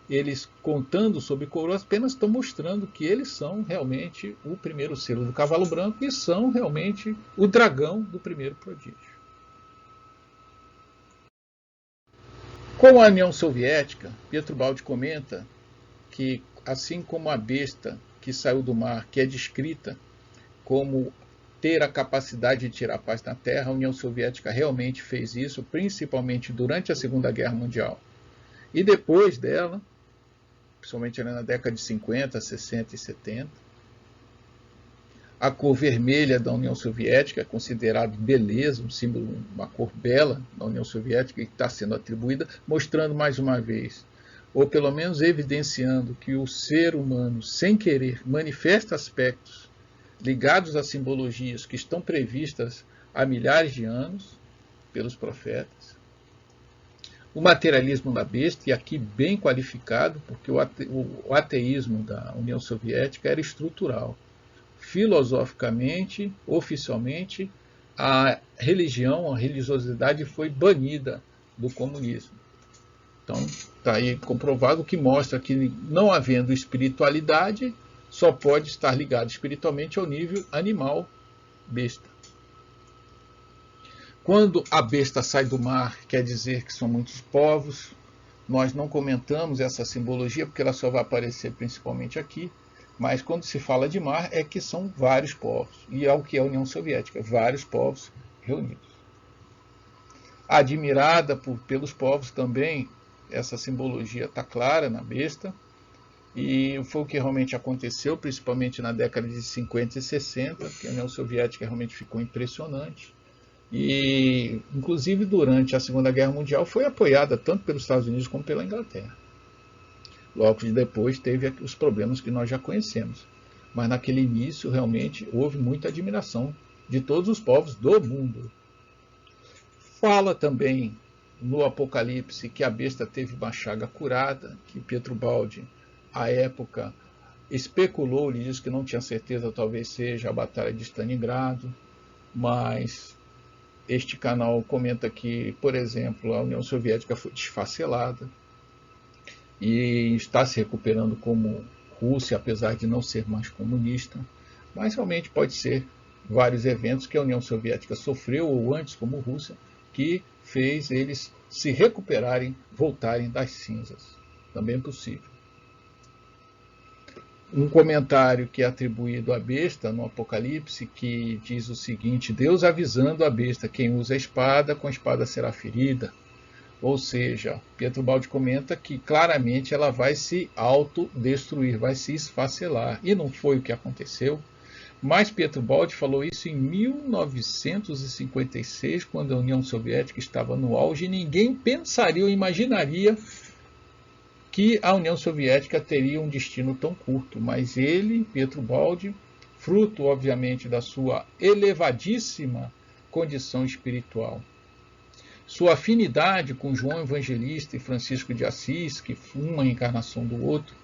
eles contando sobre coroas apenas estão mostrando que eles são realmente o primeiro selo do cavalo branco e são realmente o dragão do primeiro prodígio. Com a União Soviética, Pietro Baldi comenta que, assim como a besta que saiu do mar, que é descrita como ter a capacidade de tirar a paz na Terra, a União Soviética realmente fez isso, principalmente durante a Segunda Guerra Mundial. E depois dela, principalmente na década de 50, 60 e 70. A cor vermelha da União Soviética é considerada beleza, um símbolo, uma cor bela da União Soviética que está sendo atribuída, mostrando mais uma vez, ou pelo menos evidenciando que o ser humano, sem querer, manifesta aspectos ligados a simbologias que estão previstas há milhares de anos pelos profetas. O materialismo da besta, e aqui bem qualificado, porque o ateísmo da União Soviética era estrutural. Filosoficamente, oficialmente, a religião, a religiosidade foi banida do comunismo. Então, está aí comprovado, que mostra que, não havendo espiritualidade, só pode estar ligado espiritualmente ao nível animal besta. Quando a besta sai do mar, quer dizer que são muitos povos. Nós não comentamos essa simbologia, porque ela só vai aparecer principalmente aqui. Mas quando se fala de mar, é que são vários povos. E é o que é a União Soviética, vários povos reunidos. Admirada pelos povos também, essa simbologia está clara na besta. E foi o que realmente aconteceu, principalmente na década de 50 e 60, que a União Soviética realmente ficou impressionante. E, inclusive, durante a Segunda Guerra Mundial, foi apoiada tanto pelos Estados Unidos como pela Inglaterra. Logo depois teve os problemas que nós já conhecemos. Mas naquele início, realmente, houve muita admiração de todos os povos do mundo. Fala também no Apocalipse que a besta teve uma chaga curada, que Pietro Baldi, à época, especulou, ele disse que não tinha certeza, talvez seja a Batalha de Stalingrado, mas este canal comenta que, por exemplo, a União Soviética foi desfacelada e está se recuperando como Rússia, apesar de não ser mais comunista, mas realmente pode ser vários eventos que a União Soviética sofreu, ou antes como Rússia, que fez eles se recuperarem, voltarem das cinzas. Também é possível. Um comentário que é atribuído à besta no Apocalipse, que diz o seguinte: Deus avisando a besta, quem usa a espada, com a espada será ferida. Ou seja, Pietro Baldi comenta que claramente ela vai se autodestruir, vai se esfacelar. E não foi o que aconteceu. Mas Pietro Baldi falou isso em 1956, quando a União Soviética estava no auge, e ninguém pensaria ou imaginaria que a União Soviética teria um destino tão curto, mas ele, Pietro Baldi, fruto, obviamente, da sua elevadíssima condição espiritual, sua afinidade com João Evangelista e Francisco de Assis, que foi uma encarnação do outro,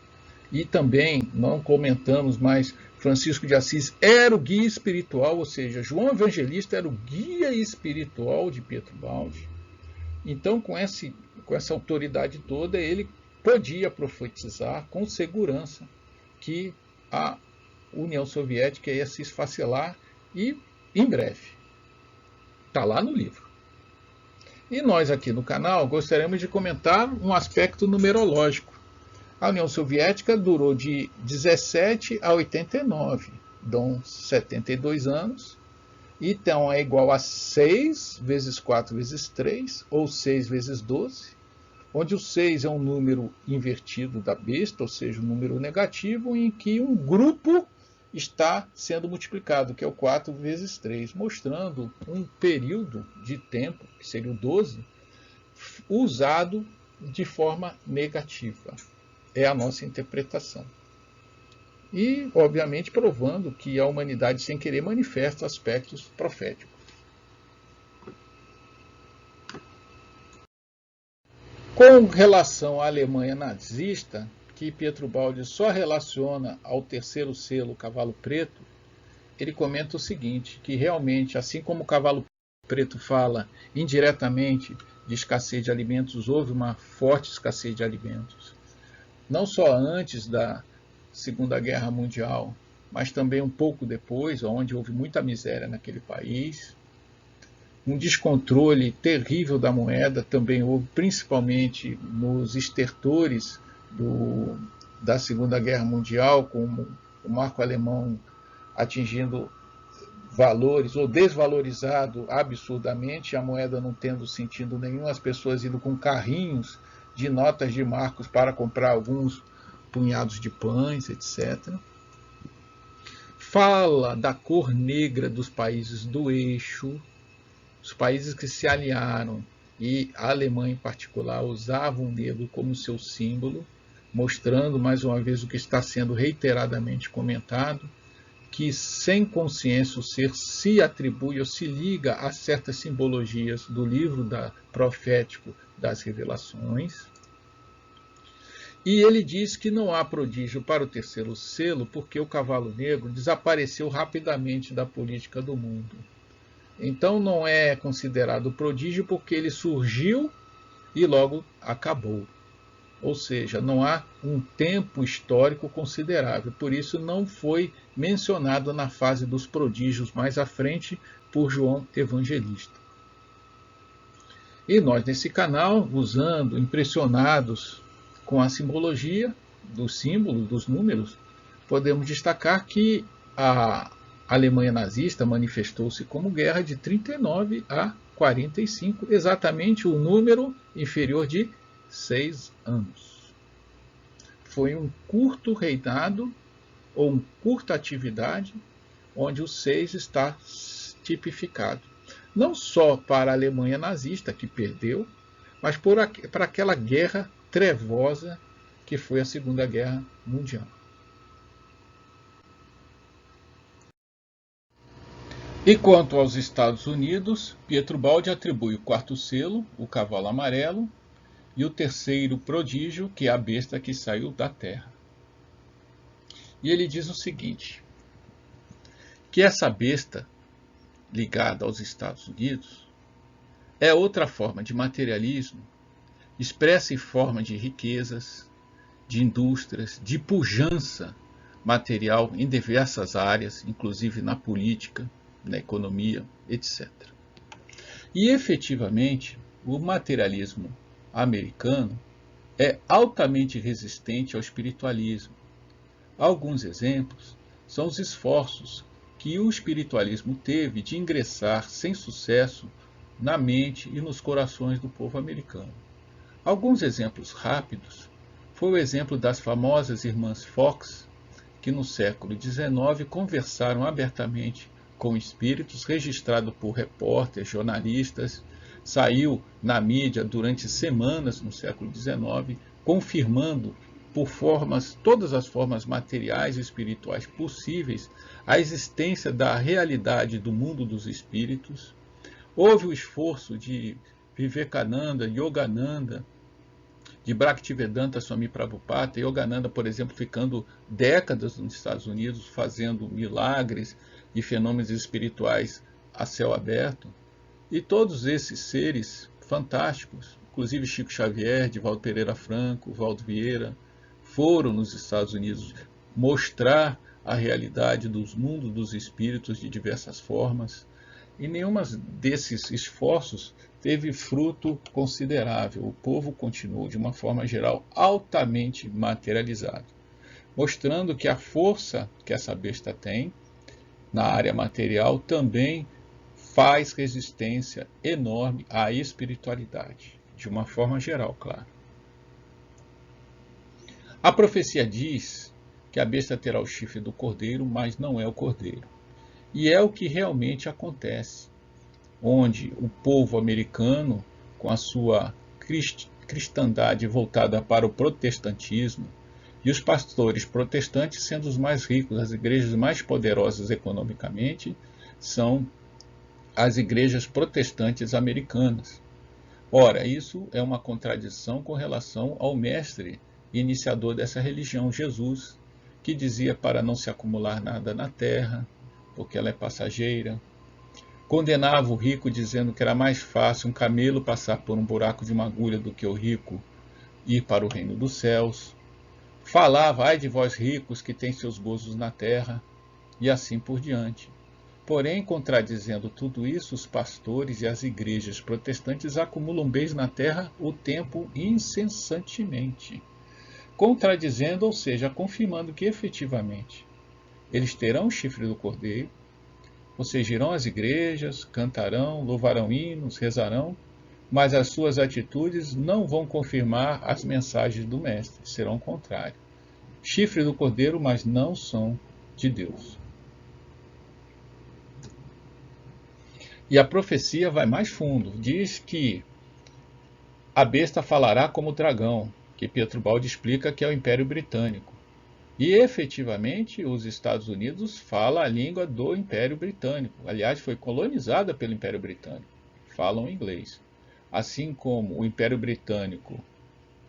e também, não comentamos, mas Francisco de Assis era o guia espiritual, ou seja, João Evangelista era o guia espiritual de Pietro Baldi. Então, com essa autoridade toda, ele podia profetizar com segurança que a União Soviética ia se esfacelar, e em breve. Está lá no livro. E nós aqui no canal gostaríamos de comentar um aspecto numerológico. A União Soviética durou de 17 a 89, dão 72 anos, então é igual a 6 vezes 4 vezes 3, ou 6 vezes 12, onde o 6 é um número invertido da besta, ou seja, um número negativo, em que um grupo está sendo multiplicado, que é o 4 vezes 3, mostrando um período de tempo, que seria o 12, usado de forma negativa. É a nossa interpretação. E, obviamente, provando que a humanidade, sem querer, manifesta aspectos proféticos. Com relação à Alemanha nazista, que Pietro Baldi só relaciona ao terceiro selo, Cavalo Preto, ele comenta o seguinte, que realmente, assim como o Cavalo Preto fala indiretamente de escassez de alimentos, houve uma forte escassez de alimentos. Não só antes da Segunda Guerra Mundial, mas também um pouco depois, onde houve muita miséria naquele país. Um descontrole terrível da moeda também houve, principalmente nos estertores da Segunda Guerra Mundial, com o marco alemão atingindo valores, ou desvalorizado absurdamente, a moeda não tendo sentido nenhum, as pessoas indo com carrinhos de notas de marcos para comprar alguns punhados de pães, etc. Fala da cor negra dos países do eixo, os países que se aliaram, e a Alemanha em particular, usavam o negro como seu símbolo, mostrando mais uma vez o que está sendo reiteradamente comentado, que sem consciência o ser se atribui ou se liga a certas simbologias do livro profético das revelações. E ele diz que não há prodígio para o terceiro selo porque o cavalo negro desapareceu rapidamente da política do mundo. Então não é considerado prodígio porque ele surgiu e logo acabou. Ou seja, não há um tempo histórico considerável. Por isso não foi mencionado na fase dos prodígios mais à frente por João Evangelista. E nós nesse canal, impressionados com a simbologia dos símbolos, dos números, podemos destacar que a Alemanha nazista manifestou-se como guerra de 39 a 45, exatamente o número inferior de 6 anos. Foi um curto reinado, ou uma curta atividade, onde o 6 está tipificado. Não só para a Alemanha nazista, que perdeu, mas para aquela guerra trevosa que foi a Segunda Guerra Mundial. E quanto aos Estados Unidos, Pietro Baldi atribui o quarto selo, o cavalo amarelo, e o terceiro prodígio, que é a besta que saiu da terra. E ele diz o seguinte, que essa besta, ligada aos Estados Unidos, é outra forma de materialismo, expressa em forma de riquezas, de indústrias, de pujança material em diversas áreas, inclusive na política, na economia, etc. E efetivamente, o materialismo americano é altamente resistente ao espiritualismo. Alguns exemplos são os esforços que o espiritualismo teve de ingressar sem sucesso na mente e nos corações do povo americano. Alguns exemplos rápidos foi o exemplo das famosas irmãs Fox, que no século XIX conversaram abertamente com espíritos, registrado por repórteres, jornalistas, saiu na mídia durante semanas no século XIX, confirmando por todas as formas materiais e espirituais possíveis, a existência da realidade do mundo dos espíritos. Houve o esforço de Vivekananda, Yogananda, de Bhaktivedanta Swami Prabhupada, Yogananda, por exemplo, ficando décadas nos Estados Unidos, fazendo milagres e fenômenos espirituais a céu aberto. E todos esses seres fantásticos, inclusive Chico Xavier, Divaldo Pereira Franco, Valdo Vieira, foram nos Estados Unidos mostrar a realidade dos mundos dos espíritos de diversas formas. E nenhum desses esforços teve fruto considerável. O povo continuou, de uma forma geral, altamente materializado, mostrando que a força que essa besta tem na área material também faz resistência enorme à espiritualidade, de uma forma geral, claro. A profecia diz que a besta terá o chifre do cordeiro, mas não é o cordeiro. E é o que realmente acontece, onde o povo americano, com a sua cristandade voltada para o protestantismo, e os pastores protestantes sendo os mais ricos, as igrejas mais poderosas economicamente, são as igrejas protestantes americanas. Ora, isso é uma contradição com relação ao mestre iniciador dessa religião, Jesus, que dizia para não se acumular nada na terra, porque ela é passageira. Condenava o rico dizendo que era mais fácil um camelo passar por um buraco de uma agulha do que o rico ir para o reino dos céus. Falava, ai de vós ricos que têm seus gozos na terra, e assim por diante. Porém, contradizendo tudo isso, os pastores e as igrejas protestantes acumulam bens na terra o tempo incessantemente. Contradizendo, ou seja, confirmando que efetivamente eles terão o chifre do cordeiro, ou seja, irão às igrejas, cantarão, louvarão hinos, rezarão, mas as suas atitudes não vão confirmar as mensagens do Mestre, serão o contrário. Chifre do cordeiro, mas não são de Deus. E a profecia vai mais fundo, diz que a besta falará como o dragão, que Pietro Baldi explica que é o Império Britânico. E efetivamente os Estados Unidos falam a língua do Império Britânico. Aliás, foi colonizada pelo Império Britânico. Falam inglês. Assim como o Império Britânico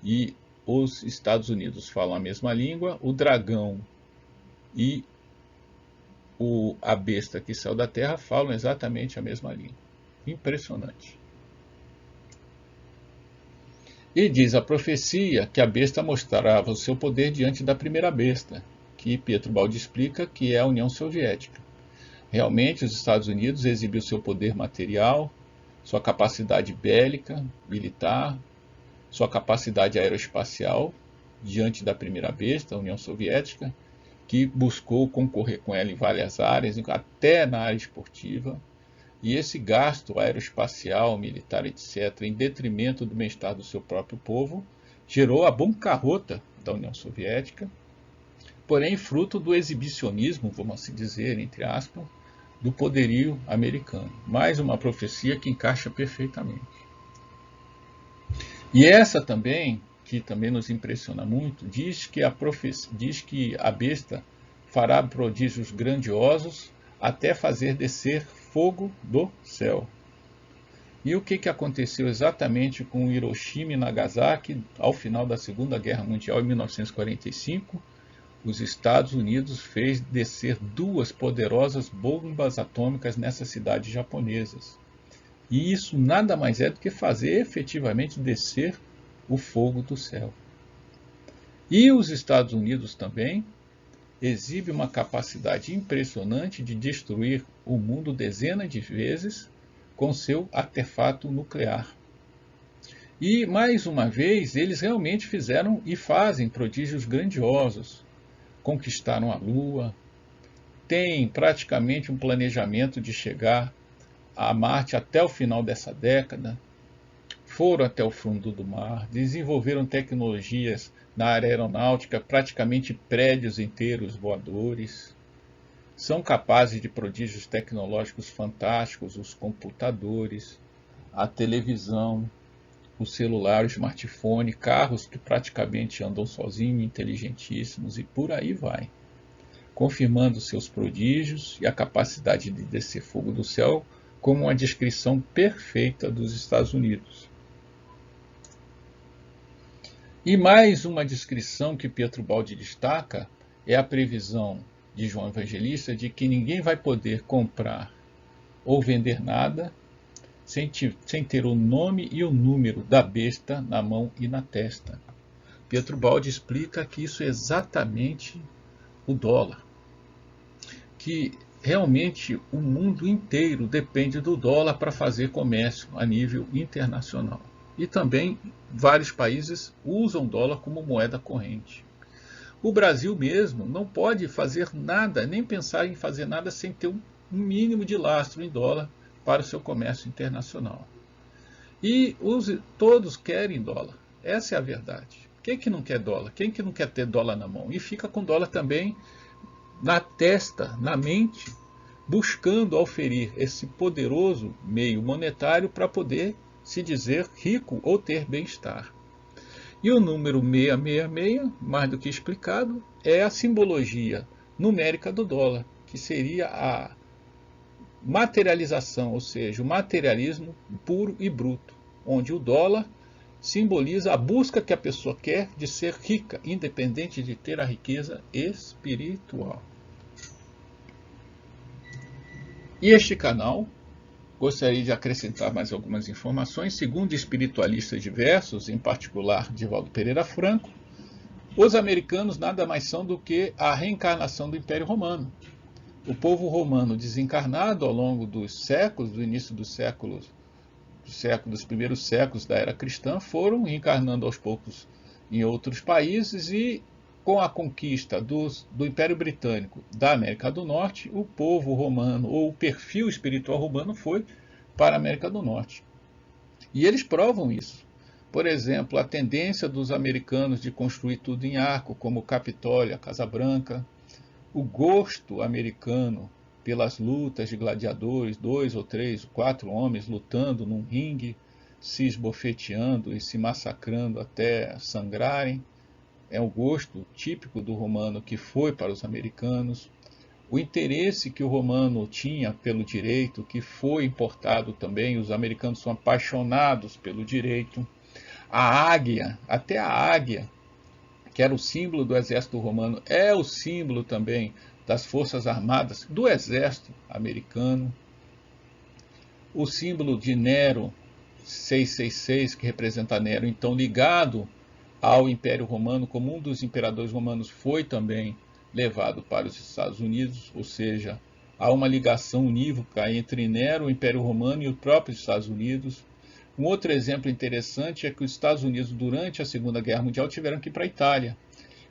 e os Estados Unidos falam a mesma língua, o dragão e a besta que saiu da Terra falam exatamente a mesma língua. Impressionante. E diz a profecia que a besta mostrava o seu poder diante da primeira besta, que Pietro Baldi explica que é a União Soviética. Realmente, os Estados Unidos exibiu seu poder material, sua capacidade bélica, militar, sua capacidade aeroespacial diante da primeira besta, a União Soviética, que buscou concorrer com ela em várias áreas, até na área esportiva. E esse gasto aeroespacial, militar, etc., em detrimento do bem-estar do seu próprio povo, gerou a bancarrota da União Soviética, porém fruto do exibicionismo, vamos assim dizer, entre aspas, do poderio americano. Mais uma profecia que encaixa perfeitamente. E essa também, que também nos impressiona muito, diz que a besta fará prodígios grandiosos até fazer descer fogo do céu. E o que aconteceu exatamente com Hiroshima e Nagasaki ao final da Segunda Guerra Mundial, em 1945? Os Estados Unidos fez descer 2 poderosas bombas atômicas nessas cidades japonesas. E isso nada mais é do que fazer efetivamente descer o fogo do céu. E os Estados Unidos também exibe uma capacidade impressionante de destruir o mundo dezenas de vezes com seu artefato nuclear. E, mais uma vez, eles realmente fizeram e fazem prodígios grandiosos. Conquistaram a Lua, têm praticamente um planejamento de chegar a Marte até o final dessa década, foram até o fundo do mar, desenvolveram tecnologias na área aeronáutica, praticamente prédios inteiros voadores, são capazes de prodígios tecnológicos fantásticos, os computadores, a televisão, o celular, o smartphone, carros que praticamente andam sozinhos, inteligentíssimos e por aí vai. Confirmando seus prodígios e a capacidade de descer fogo do céu como uma descrição perfeita dos Estados Unidos. E mais uma descrição que Pietro Baldi destaca é a previsão de João Evangelista de que ninguém vai poder comprar ou vender nada sem ter o nome e o número da besta na mão e na testa. Pietro Baldi explica que isso é exatamente o dólar, que realmente o mundo inteiro depende do dólar para fazer comércio a nível internacional. E também vários países usam o dólar como moeda corrente. O Brasil mesmo não pode fazer nada, nem pensar em fazer nada sem ter um mínimo de lastro em dólar para o seu comércio internacional. E todos querem dólar. Essa é a verdade. Quem que não quer dólar? Quem que não quer ter dólar na mão? E fica com dólar também na testa, na mente, buscando oferir esse poderoso meio monetário para poder se dizer rico ou ter bem-estar. E o número 666, mais do que explicado, é a simbologia numérica do dólar, que seria a materialização, ou seja, o materialismo puro e bruto, onde o dólar simboliza a busca que a pessoa quer de ser rica, independente de ter a riqueza espiritual. E este canal, gostaria de acrescentar mais algumas informações. Segundo espiritualistas diversos, em particular Divaldo Pereira Franco, os americanos nada mais são do que a reencarnação do Império Romano. O povo romano desencarnado ao longo dos séculos, do início dos primeiros séculos da era cristã, foram reencarnando aos poucos em outros países e com a conquista do Império Britânico da América do Norte, o povo romano, ou o perfil espiritual romano, foi para a América do Norte. E eles provam isso. Por exemplo, a tendência dos americanos de construir tudo em arco, como o Capitólio, a Casa Branca, o gosto americano pelas lutas de gladiadores, 2 ou 3, 4 homens lutando num ringue, se esbofeteando e se massacrando até sangrarem, é o gosto típico do romano que foi para os americanos, o interesse que o romano tinha pelo direito, que foi importado também, os americanos são apaixonados pelo direito, a águia, até a águia, que era o símbolo do exército romano, é o símbolo também das forças armadas do exército americano. O símbolo de Nero, 666, que representa Nero, então ligado ao Império Romano, como um dos imperadores romanos, foi também levado para os Estados Unidos, ou seja, há uma ligação unívoca entre Nero, o Império Romano e os próprios Estados Unidos. Um outro exemplo interessante é que os Estados Unidos, durante a Segunda Guerra Mundial, tiveram que ir para a Itália.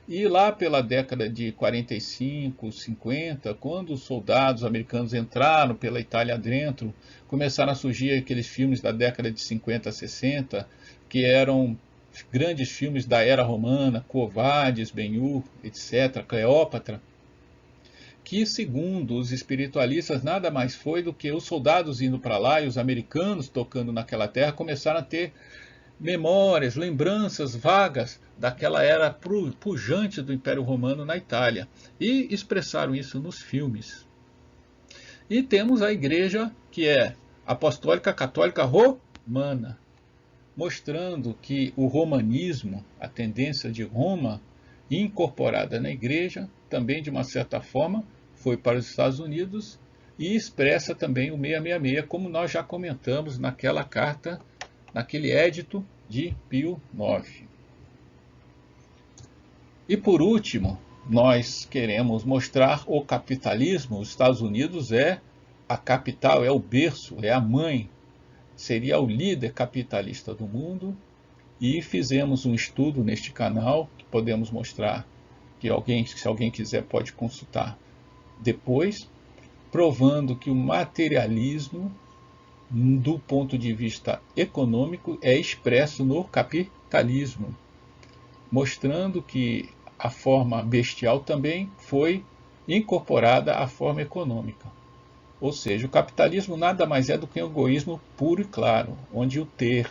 E lá pela década de 45, 50, quando os soldados americanos entraram pela Itália dentro, começaram a surgir aqueles filmes da década de 50, 60, que eram grandes filmes da era romana, Quo Vadis, Ben-Hur, etc., Cleópatra, que, segundo os espiritualistas, nada mais foi do que os soldados indo para lá e os americanos tocando naquela terra começaram a ter memórias, lembranças vagas daquela era pujante do Império Romano na Itália. E expressaram isso nos filmes. E temos a igreja que é apostólica católica romana, mostrando que o romanismo, a tendência de Roma, incorporada na igreja, também de uma certa forma foi para os Estados Unidos e expressa também o 666, como nós já comentamos naquela carta, naquele édito de Pio IX. E por último, nós queremos mostrar o capitalismo. Os Estados Unidos é a capital, é o berço, é a mãe, seria o líder capitalista do mundo. E fizemos um estudo neste canal, que podemos mostrar, que se alguém quiser pode consultar depois, provando que o materialismo, do ponto de vista econômico, é expresso no capitalismo, mostrando que a forma bestial também foi incorporada à forma econômica. Ou seja, o capitalismo nada mais é do que um egoísmo puro e claro, onde o ter,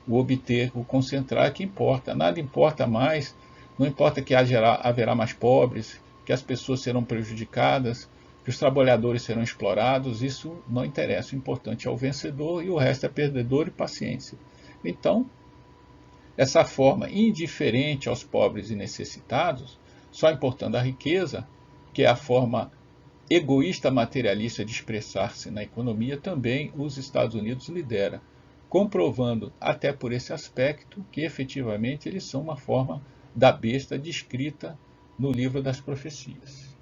o obter, o concentrar é que importa. Nada importa mais, não importa que haverá mais pobres, que as pessoas serão prejudicadas, que os trabalhadores serão explorados, isso não interessa. O importante é o vencedor e o resto é perdedor e paciência. Então, essa forma indiferente aos pobres e necessitados, só importando a riqueza, que é a forma egoísta materialista de expressar-se na economia, também os Estados Unidos lidera, comprovando até por esse aspecto que efetivamente eles são uma forma da besta descrita no livro das profecias.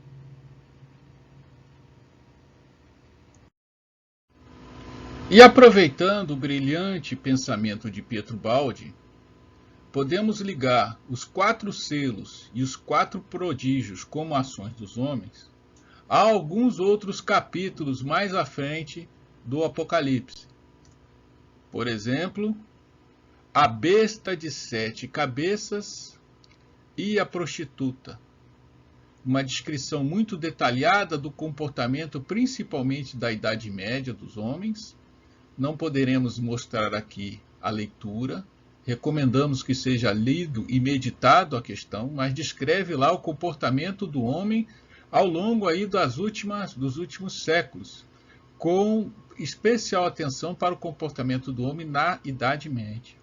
E aproveitando o brilhante pensamento de Pietro Baldi, podemos ligar os 4 selos e os 4 prodígios como ações dos homens a alguns outros capítulos mais à frente do Apocalipse. Por exemplo, a besta de 7 cabeças e a prostituta. Uma descrição muito detalhada do comportamento, principalmente da Idade Média dos homens. Não poderemos mostrar aqui a leitura. Recomendamos que seja lido e meditado a questão, mas descreve lá o comportamento do homem ao longo aí dos últimos séculos, com especial atenção para o comportamento do homem na Idade Média.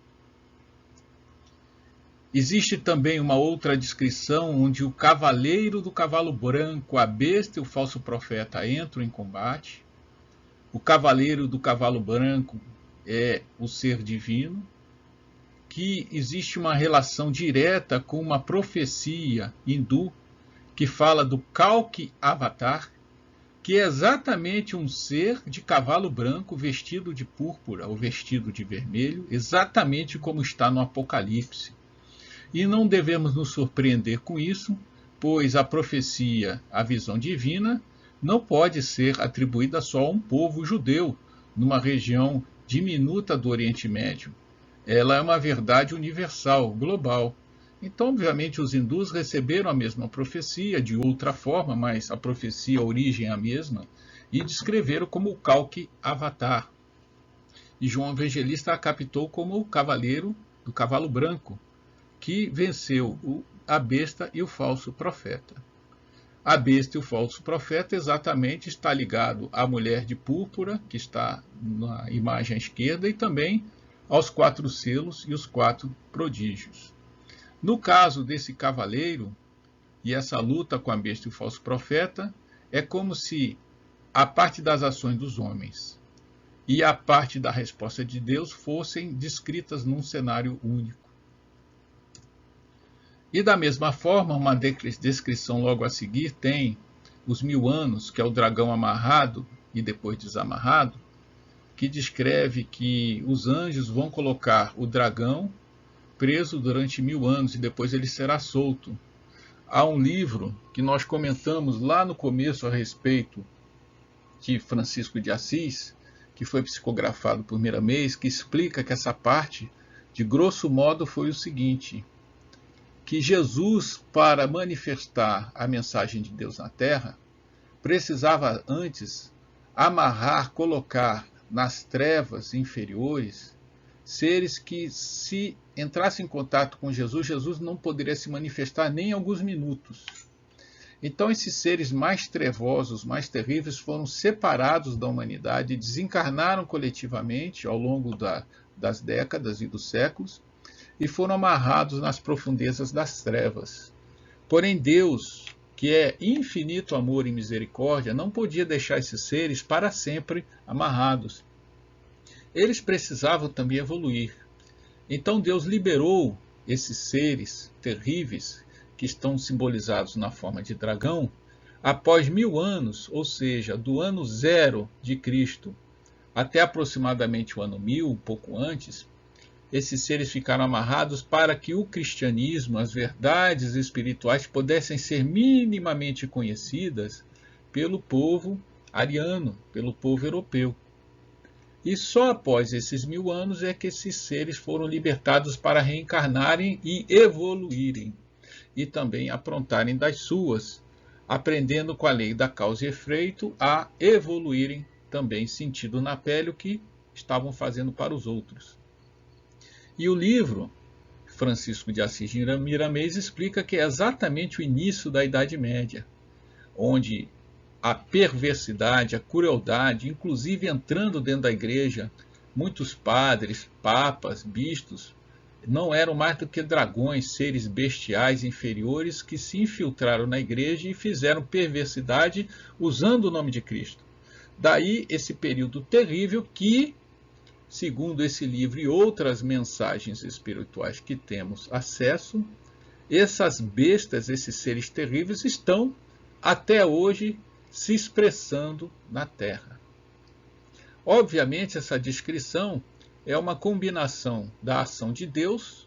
Existe também uma outra descrição onde o cavaleiro do cavalo branco, a besta e o falso profeta entram em combate. O cavaleiro do cavalo branco é o ser divino, que existe uma relação direta com uma profecia hindu que fala do Kalki Avatar, que é exatamente um ser de cavalo branco vestido de púrpura ou vestido de vermelho, exatamente como está no Apocalipse. E não devemos nos surpreender com isso, pois a profecia, a visão divina, não pode ser atribuída só a um povo judeu, numa região diminuta do Oriente Médio. Ela é uma verdade universal, global. Então, obviamente, os hindus receberam a mesma profecia, de outra forma, mas a profecia, a origem é a mesma, e descreveram como o Kalki Avatar. E João Evangelista a captou como o cavaleiro do cavalo branco, que venceu o a besta e o falso profeta. A besta e o falso profeta exatamente está ligado à mulher de púrpura, que está na imagem à esquerda, e também aos 4 selos e os 4 prodígios. No caso desse cavaleiro, e essa luta com a besta e o falso profeta, é como se a parte das ações dos homens e a parte da resposta de Deus fossem descritas num cenário único. E da mesma forma, uma descrição logo a seguir tem os 1000 anos, que é o dragão amarrado e depois desamarrado, que descreve que os anjos vão colocar o dragão preso durante 1000 anos e depois ele será solto. Há um livro que nós comentamos lá no começo a respeito de Francisco de Assis, que foi psicografado por Miramês, que explica que essa parte, de grosso modo, foi o seguinte: que Jesus, para manifestar a mensagem de Deus na Terra, precisava antes amarrar, colocar nas trevas inferiores seres que, se entrassem em contato com Jesus, Jesus não poderia se manifestar nem em alguns minutos. Então esses seres mais trevosos, mais terríveis, foram separados da humanidade e desencarnaram coletivamente ao longo das décadas e dos séculos e foram amarrados nas profundezas das trevas. Porém Deus, que é infinito amor e misericórdia, não podia deixar esses seres para sempre amarrados. Eles precisavam também evoluir. Então Deus liberou esses seres terríveis, que estão simbolizados na forma de dragão, após 1000 anos, ou seja, do ano 0 de Cristo até aproximadamente o ano 1000, um pouco antes, esses seres ficaram amarrados para que o cristianismo, as verdades espirituais, pudessem ser minimamente conhecidas pelo povo ariano, pelo povo europeu. E só após esses 1000 anos é que esses seres foram libertados para reencarnarem e evoluírem, e também aprontarem das suas, aprendendo com a lei da causa e efeito a evoluírem também sentindo na pele o que estavam fazendo para os outros. E o livro Francisco de Assis Miramês explica que é exatamente o início da Idade Média, onde a perversidade, a crueldade, inclusive entrando dentro da igreja, muitos padres, papas, bispos, não eram mais do que dragões, seres bestiais inferiores que se infiltraram na igreja e fizeram perversidade usando o nome de Cristo. Daí esse período terrível que, segundo esse livro e outras mensagens espirituais que temos acesso, essas bestas, esses seres terríveis, estão até hoje se expressando na Terra. Obviamente, essa descrição é uma combinação da ação de Deus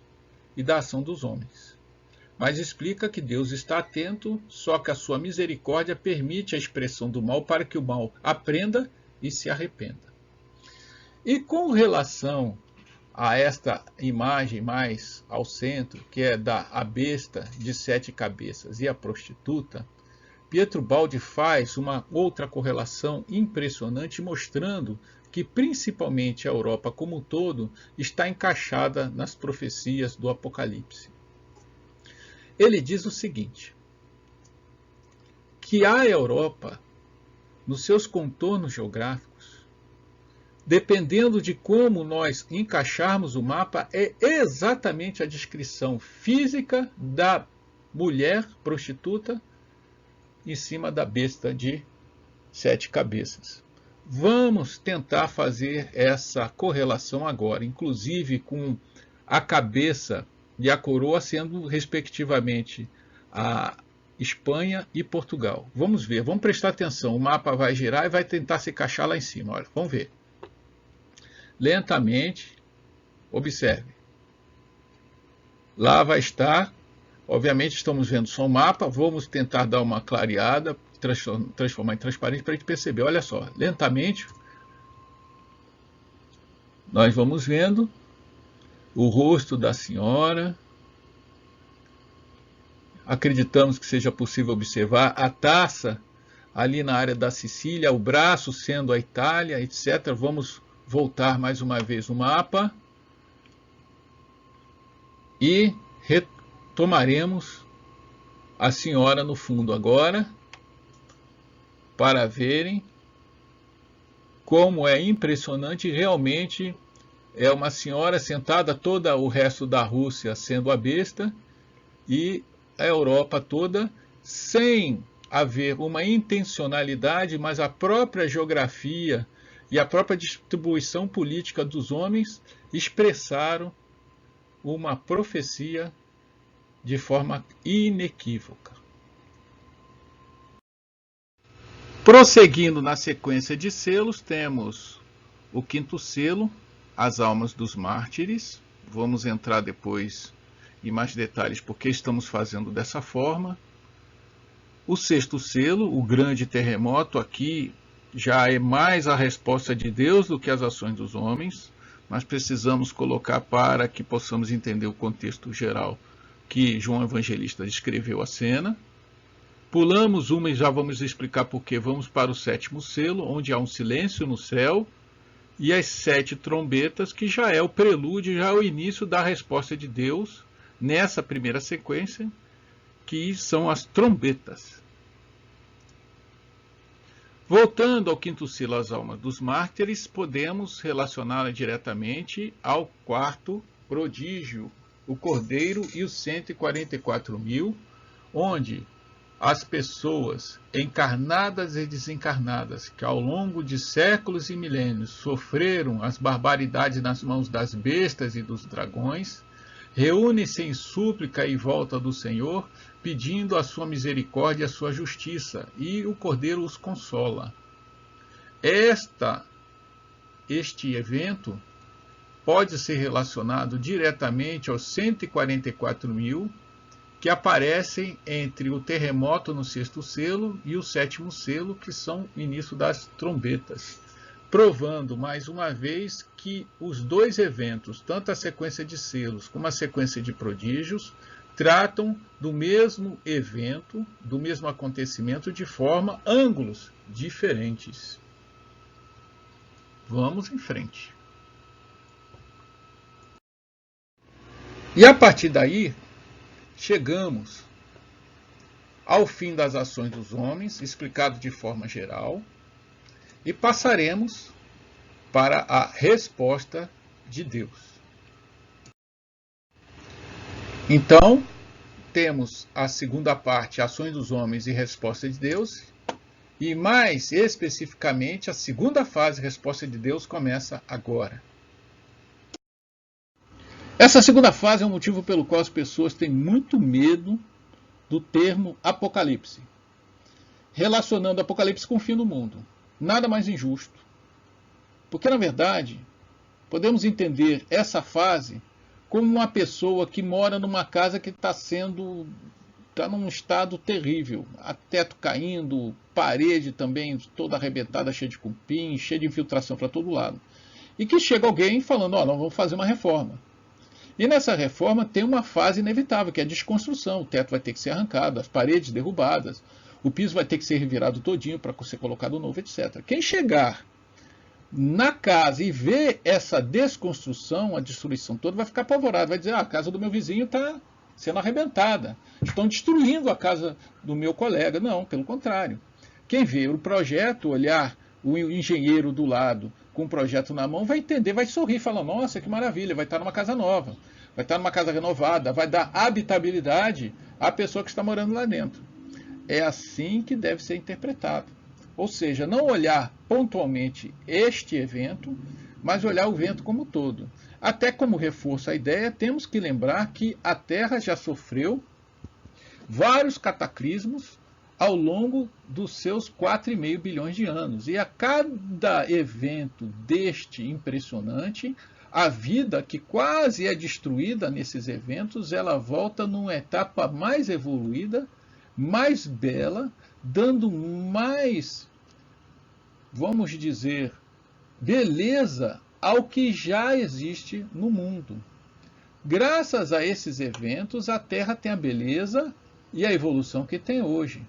e da ação dos homens. Mas explica que Deus está atento, só que a sua misericórdia permite a expressão do mal para que o mal aprenda e se arrependa. E com relação a esta imagem mais ao centro, que é a besta de 7 cabeças e a prostituta, Pietro Baldi faz uma outra correlação impressionante, mostrando que principalmente a Europa como um todo está encaixada nas profecias do Apocalipse. Ele diz o seguinte, que a Europa, nos seus contornos geográficos, dependendo de como nós encaixarmos o mapa, é exatamente a descrição física da mulher prostituta em cima da besta de 7 cabeças. Vamos tentar fazer essa correlação agora, inclusive com a cabeça e a coroa sendo respectivamente a Espanha e Portugal. Vamos ver, vamos prestar atenção, o mapa vai girar e vai tentar se encaixar lá em cima. Olha, vamos ver. Lentamente, observe. Lá vai estar, obviamente estamos vendo só o mapa, vamos tentar dar uma clareada, transformar em transparente para a gente perceber. Olha só, lentamente nós vamos vendo o rosto da senhora. Acreditamos que seja possível observar a taça ali na área da Sicília, o braço sendo a Itália, etc. Vamos voltar mais uma vez o mapa e retomaremos a senhora no fundo agora, para verem como é impressionante. Realmente é uma senhora sentada, toda o resto da Rússia sendo a besta, e a Europa toda, sem haver uma intencionalidade, mas a própria geografia e a própria distribuição política dos homens expressaram uma profecia de forma inequívoca. Prosseguindo na sequência de selos, temos o quinto selo, as almas dos mártires. Vamos entrar depois em mais detalhes porque estamos fazendo dessa forma. O sexto selo, o grande terremoto, aqui já é mais a resposta de Deus do que as ações dos homens, mas precisamos colocar para que possamos entender o contexto geral que João Evangelista descreveu a cena. Pulamos uma e já vamos explicar por que. Vamos para o sétimo selo, onde há um silêncio no céu, e as 7 trombetas, que já é o prelúdio, já é o início da resposta de Deus nessa primeira sequência, que são as trombetas. Voltando ao quinto selo, as almas dos mártires, podemos relacioná-la diretamente ao quarto prodígio, o Cordeiro e os 144.000, onde as pessoas encarnadas e desencarnadas, que ao longo de séculos e milênios sofreram as barbaridades nas mãos das bestas e dos dragões, reúnem-se em súplica em volta do Senhor, pedindo a sua misericórdia e a sua justiça, e o Cordeiro os consola. Este evento pode ser relacionado diretamente aos 144.000 que aparecem entre o terremoto no sexto selo e o sétimo selo, que são o início das trombetas, provando mais uma vez que os dois eventos, tanto a sequência de selos como a sequência de prodígios, tratam do mesmo evento, do mesmo acontecimento, de ângulos diferentes. Vamos em frente. E a partir daí, chegamos ao fim das ações dos homens, explicado de forma geral, e passaremos para a resposta de Deus. Então, temos a segunda parte, ações dos homens e resposta de Deus, e mais especificamente a segunda fase, resposta de Deus, começa agora. Essa segunda fase é um motivo pelo qual as pessoas têm muito medo do termo Apocalipse, relacionando Apocalipse com o fim do mundo. Nada mais injusto. Porque, na verdade, podemos entender essa fase como uma pessoa que mora numa casa que está num estado terrível. Teto caindo, parede também toda arrebentada, cheia de cupim, cheia de infiltração para todo lado. E que chega alguém falando, nós vamos fazer uma reforma. E nessa reforma tem uma fase inevitável, que é a desconstrução. O teto vai ter que ser arrancado, as paredes derrubadas, o piso vai ter que ser revirado todinho para ser colocado novo, etc. Quem chegar na casa e ver essa desconstrução, a destruição toda, vai ficar apavorado, vai dizer, a casa do meu vizinho está sendo arrebentada, estão destruindo a casa do meu colega. Não, pelo contrário. Quem vê o projeto, olhar o engenheiro do lado com o projeto na mão, vai entender, vai sorrir, falar, nossa, que maravilha, vai estar numa casa nova, vai estar numa casa renovada, vai dar habitabilidade à pessoa que está morando lá dentro. É assim que deve ser interpretado. Ou seja, não olhar pontualmente este evento, mas olhar o evento como um todo. Até como reforço à ideia, temos que lembrar que a Terra já sofreu vários cataclismos ao longo dos seus 4,5 bilhões de anos. E a cada evento deste impressionante, a vida que quase é destruída nesses eventos, ela volta numa etapa mais evoluída, mais bela, dando mais, vamos dizer, beleza ao que já existe no mundo. Graças a esses eventos, a Terra tem a beleza e a evolução que tem hoje.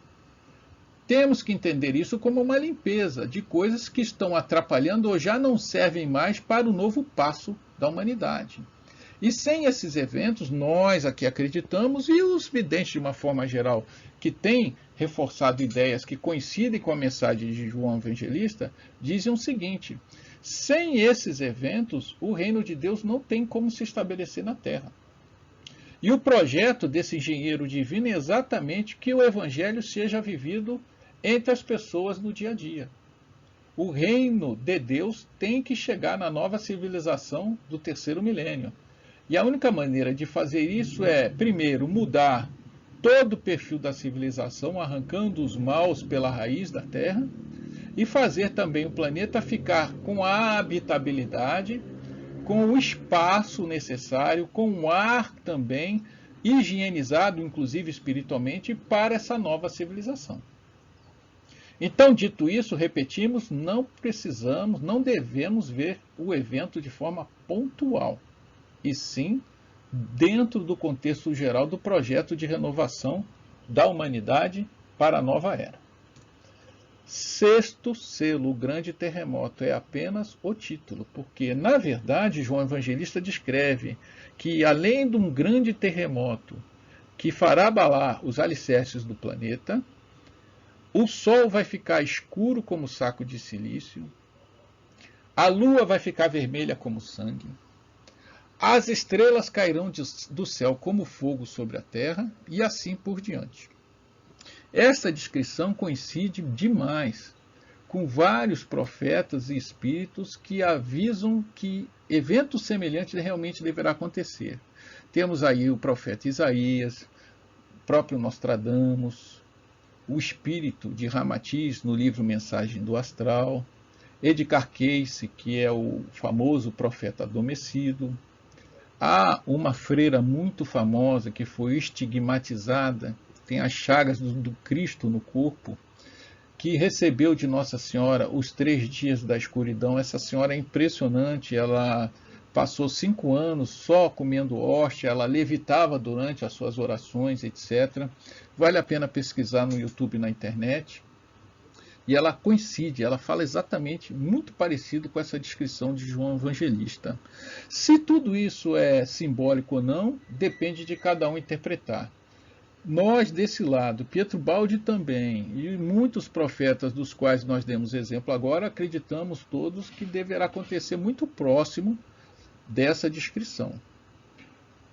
Temos que entender isso como uma limpeza de coisas que estão atrapalhando ou já não servem mais para o novo passo da humanidade. E sem esses eventos, nós aqui acreditamos, e os videntes de uma forma geral, que têm reforçado ideias que coincidem com a mensagem de João Evangelista, dizem o seguinte: sem esses eventos, o reino de Deus não tem como se estabelecer na Terra. E o projeto desse engenheiro divino é exatamente que o evangelho seja vivido entre as pessoas no dia a dia. O reino de Deus tem que chegar na nova civilização do terceiro milênio. E a única maneira de fazer isso é, primeiro, mudar todo o perfil da civilização, arrancando os maus pela raiz da Terra, e fazer também o planeta ficar com a habitabilidade, com o espaço necessário, com o ar também higienizado, inclusive espiritualmente, para essa nova civilização. Então, dito isso, repetimos, não precisamos, não devemos ver o evento de forma pontual, e sim dentro do contexto geral do projeto de renovação da humanidade para a nova era. Sexto selo, o grande terremoto, é apenas o título, porque, na verdade, João Evangelista descreve que, além de um grande terremoto que fará abalar os alicerces do planeta, o Sol vai ficar escuro como saco de silício, a Lua vai ficar vermelha como sangue, as estrelas cairão do céu como fogo sobre a Terra e assim por diante. Essa descrição coincide demais com vários profetas e espíritos que avisam que eventos semelhantes realmente deverá acontecer. Temos aí o profeta Isaías, o próprio Nostradamus, o espírito de Ramatiz no livro Mensagem do Astral, Edgar Cayce, que é o famoso profeta adormecido. Há uma freira muito famosa que foi estigmatizada, tem as chagas do Cristo no corpo, que recebeu de Nossa Senhora os 3 dias da escuridão. Essa senhora é impressionante, ela passou 5 anos só comendo hóstia, ela levitava durante as suas orações, etc. Vale a pena pesquisar no YouTube e na internet. E ela coincide, ela fala exatamente muito parecido com essa descrição de João Evangelista. Se tudo isso é simbólico ou não, depende de cada um interpretar. Nós, desse lado, Pietro Baldi também, e muitos profetas dos quais nós demos exemplo agora, acreditamos todos que deverá acontecer muito próximo dessa descrição.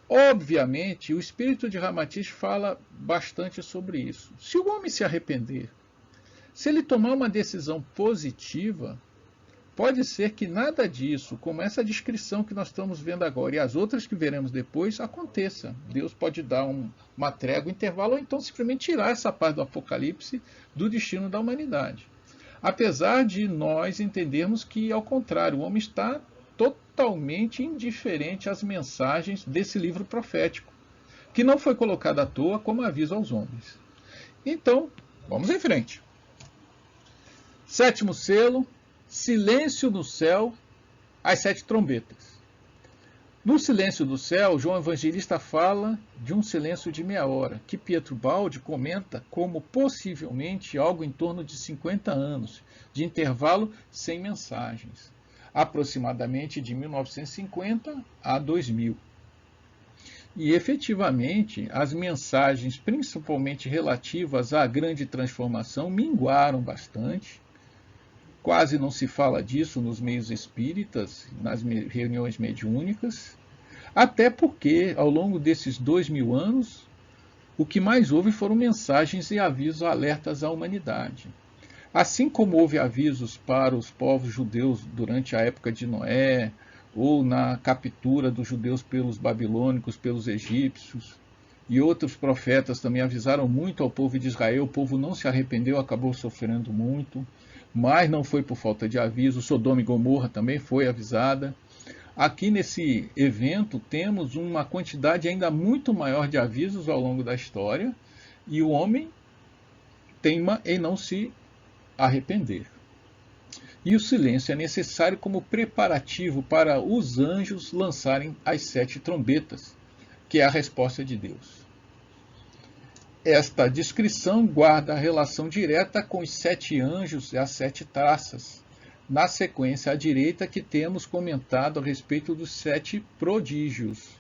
Obviamente, o espírito de Ramatiz fala bastante sobre isso. Se o homem se arrepender, se ele tomar uma decisão positiva, pode ser que nada disso, como essa descrição que nós estamos vendo agora e as outras que veremos depois, aconteça. Deus pode dar uma trégua, um intervalo, ou então simplesmente tirar essa parte do Apocalipse do destino da humanidade. Apesar de nós entendermos que, ao contrário, o homem está totalmente indiferente às mensagens desse livro profético, que não foi colocado à toa como aviso aos homens. Então, vamos em frente. Sétimo selo, silêncio no céu, as 7 trombetas. No silêncio do céu, João Evangelista fala de um silêncio de meia hora, que Pietro Baldi comenta como possivelmente algo em torno de 50 anos, de intervalo sem mensagens, aproximadamente de 1950 a 2000. E, efetivamente, as mensagens, principalmente relativas à grande transformação, minguaram bastante. Quase não se fala disso nos meios espíritas, nas reuniões mediúnicas, até porque, ao longo desses 2000 anos, o que mais houve foram mensagens e avisos alertas à humanidade. Assim como houve avisos para os povos judeus durante a época de Noé, ou na captura dos judeus pelos babilônicos, pelos egípcios, e outros profetas também avisaram muito ao povo de Israel, o povo não se arrependeu, acabou sofrendo muito, mas não foi por falta de aviso. Sodoma e Gomorra também foi avisada. Aqui nesse evento temos uma quantidade ainda muito maior de avisos ao longo da história, e o homem teima em não se arrepender. E o silêncio é necessário como preparativo para os anjos lançarem as 7 trombetas, que é a resposta de Deus. Esta descrição guarda a relação direta com os 7 anjos e as 7 taças. Na sequência à direita que temos comentado a respeito dos 7 prodígios.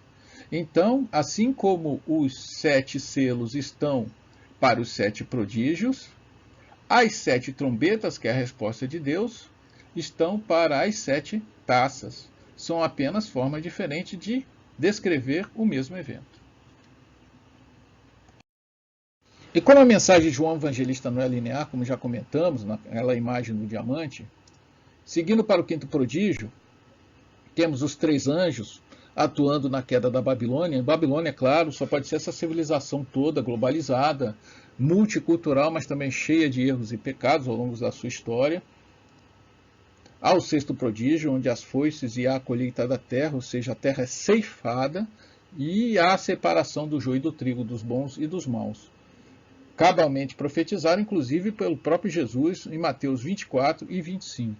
Então, assim como os 7 selos estão para os 7 prodígios, as 7 trombetas, que é a resposta de Deus, estão para as 7 taças. São apenas formas diferentes de descrever o mesmo evento. E como a mensagem de João Evangelista não é linear, como já comentamos, naquela imagem do diamante, seguindo para o 5º prodígio, temos os 3 anjos atuando na queda da Babilônia. Babilônia, claro, só pode ser essa civilização toda globalizada, multicultural, mas também cheia de erros e pecados ao longo da sua história. Ao 6º prodígio, onde as foices e a colheita da terra, ou seja, a terra é ceifada, e há a separação do joio e do trigo, dos bons e dos maus. Cabalmente profetizado, inclusive, pelo próprio Jesus em Mateus 24 e 25.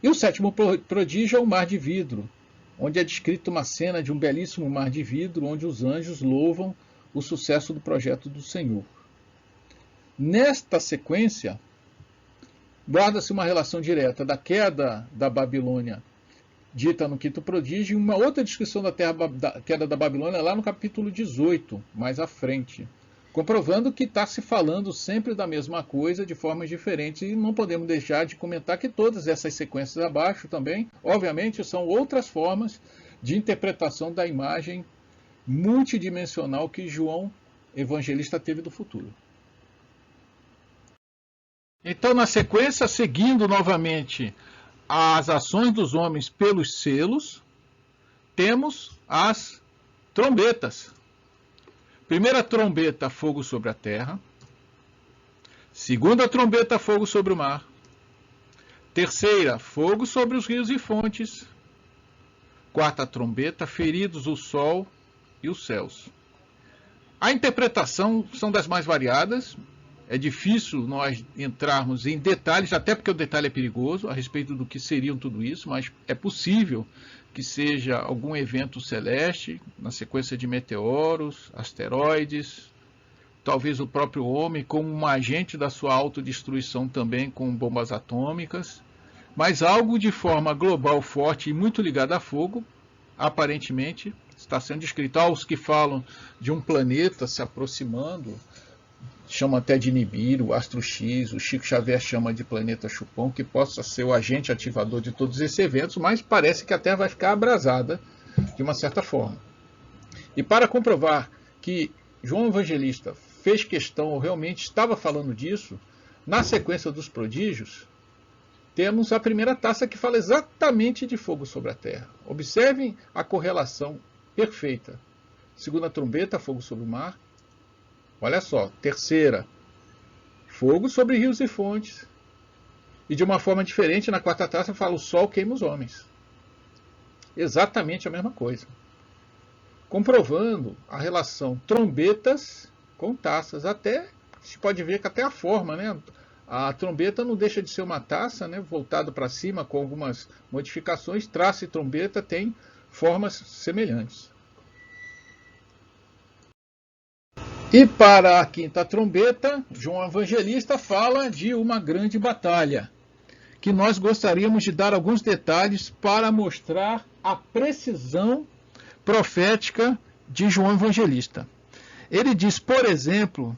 E o 7º prodígio é o mar de vidro, onde é descrita uma cena de um belíssimo mar de vidro, onde os anjos louvam o sucesso do projeto do Senhor. Nesta sequência, guarda-se uma relação direta da queda da Babilônia, dita no 5º prodígio, e uma outra descrição da queda da Babilônia lá no capítulo 18, mais à frente, comprovando que está se falando sempre da mesma coisa de formas diferentes, e não podemos deixar de comentar que todas essas sequências abaixo também, obviamente, são outras formas de interpretação da imagem multidimensional que João Evangelista teve do futuro. Então, na sequência, seguindo novamente as ações dos homens pelos selos, temos as trombetas. Primeira trombeta, fogo sobre a terra. Segunda trombeta, fogo sobre o mar. Terceira, fogo sobre os rios e fontes. Quarta trombeta, feridos o sol e os céus. A interpretação são das mais variadas. É difícil nós entrarmos em detalhes, até porque o detalhe é perigoso, a respeito do que seriam tudo isso, mas é possível que seja algum evento celeste, na sequência de meteoros, asteroides, talvez o próprio homem como um agente da sua autodestruição também com bombas atômicas, mas algo de forma global, forte e muito ligado a fogo, aparentemente está sendo descrito. Há os que falam de um planeta se aproximando, chama até de Nibiru, Astro X, o Chico Xavier chama de planeta Chupão, que possa ser o agente ativador de todos esses eventos, mas parece que a Terra vai ficar abrasada de uma certa forma. E para comprovar que João Evangelista fez questão, ou realmente estava falando disso, na sequência dos prodígios, temos a primeira taça que fala exatamente de fogo sobre a Terra. Observem a correlação perfeita. Segunda trombeta, fogo sobre o mar. Olha só, terceira, fogo sobre rios e fontes. E de uma forma diferente, na quarta taça fala o sol queima os homens. Exatamente a mesma coisa. Comprovando a relação trombetas com taças. Até se pode ver que até a forma, né? A trombeta não deixa de ser uma taça, né? Voltada para cima com algumas modificações. Taça e trombeta têm formas semelhantes. E para a quinta trombeta, João Evangelista fala de uma grande batalha, que nós gostaríamos de dar alguns detalhes para mostrar a precisão profética de João Evangelista. Ele diz, por exemplo,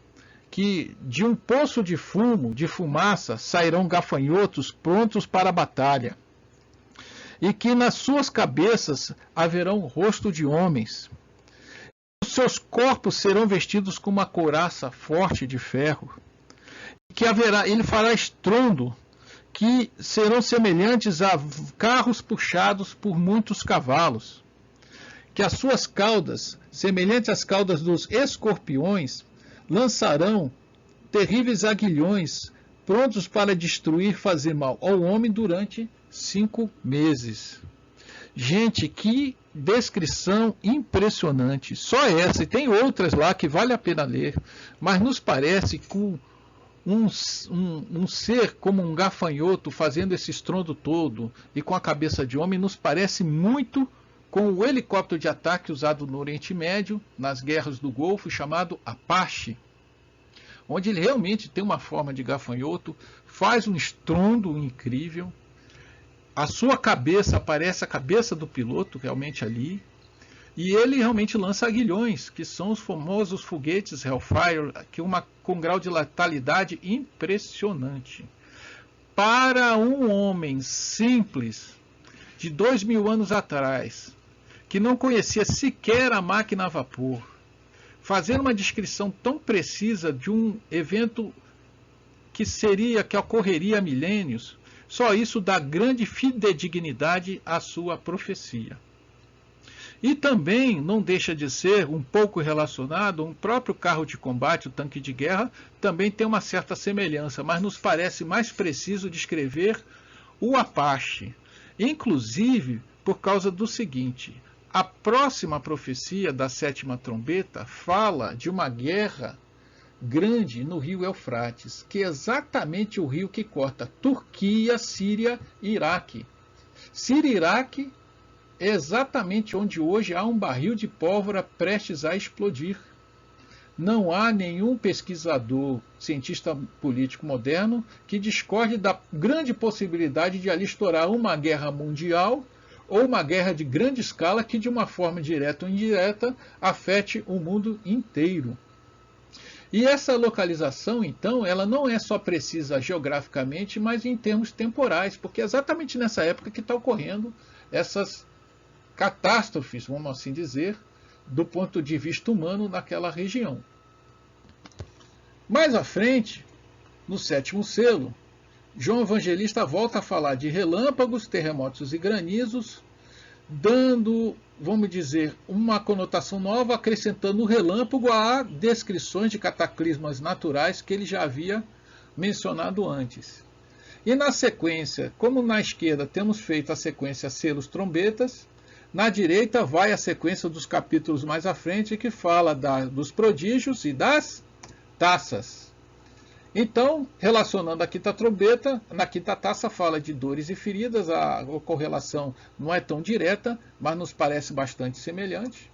que de um poço de fumo, de fumaça, sairão gafanhotos prontos para a batalha, e que nas suas cabeças haverão rosto de homens. Os seus corpos serão vestidos com uma couraça forte de ferro, que ele fará estrondo, que serão semelhantes a carros puxados por muitos cavalos, que as suas caudas, semelhantes às caudas dos escorpiões, lançarão terríveis aguilhões, prontos para destruir, fazer mal ao homem durante 5 meses. Gente, que descrição impressionante. Só essa, e tem outras lá que vale a pena ler, mas nos parece que um ser como um gafanhoto fazendo esse estrondo todo e com a cabeça de homem nos parece muito com o helicóptero de ataque usado no Oriente Médio, nas guerras do Golfo, chamado Apache, onde ele realmente tem uma forma de gafanhoto, faz um estrondo incrível, a sua cabeça, aparece a cabeça do piloto realmente ali, e ele realmente lança aguilhões, que são os famosos foguetes Hellfire, com grau de letalidade impressionante. Para um homem simples, de 2000 anos atrás, que não conhecia sequer a máquina a vapor, fazer uma descrição tão precisa de um evento que ocorreria há milênios, só isso dá grande fidedignidade à sua profecia. E também não deixa de ser um pouco relacionado, um próprio carro de combate, o tanque de guerra, também tem uma certa semelhança, mas nos parece mais preciso descrever o Apache. Inclusive por causa do seguinte: a próxima profecia da sétima trombeta fala de uma guerra grande no rio Eufrates, que é exatamente o rio que corta Turquia, Síria e Iraque. Síria e Iraque é exatamente onde hoje há um barril de pólvora prestes a explodir. Não há nenhum pesquisador, cientista político moderno, que discorde da grande possibilidade de ali estourar uma guerra mundial ou uma guerra de grande escala que, de uma forma direta ou indireta, afete o mundo inteiro. E essa localização, então, ela não é só precisa geograficamente, mas em termos temporais, porque é exatamente nessa época que está ocorrendo essas catástrofes, vamos assim dizer, do ponto de vista humano naquela região. Mais à frente, no sétimo selo, João Evangelista volta a falar de relâmpagos, terremotos e granizos, dando, vamos dizer, uma conotação nova, acrescentando o relâmpago a descrições de cataclismas naturais que ele já havia mencionado antes. E na sequência, como na esquerda temos feito a sequência selos trombetas, na direita vai a sequência dos capítulos mais à frente, que fala dos prodígios e das taças. Então, relacionando a quinta trombeta, na quinta taça fala de dores e feridas, a correlação não é tão direta, mas nos parece bastante semelhante.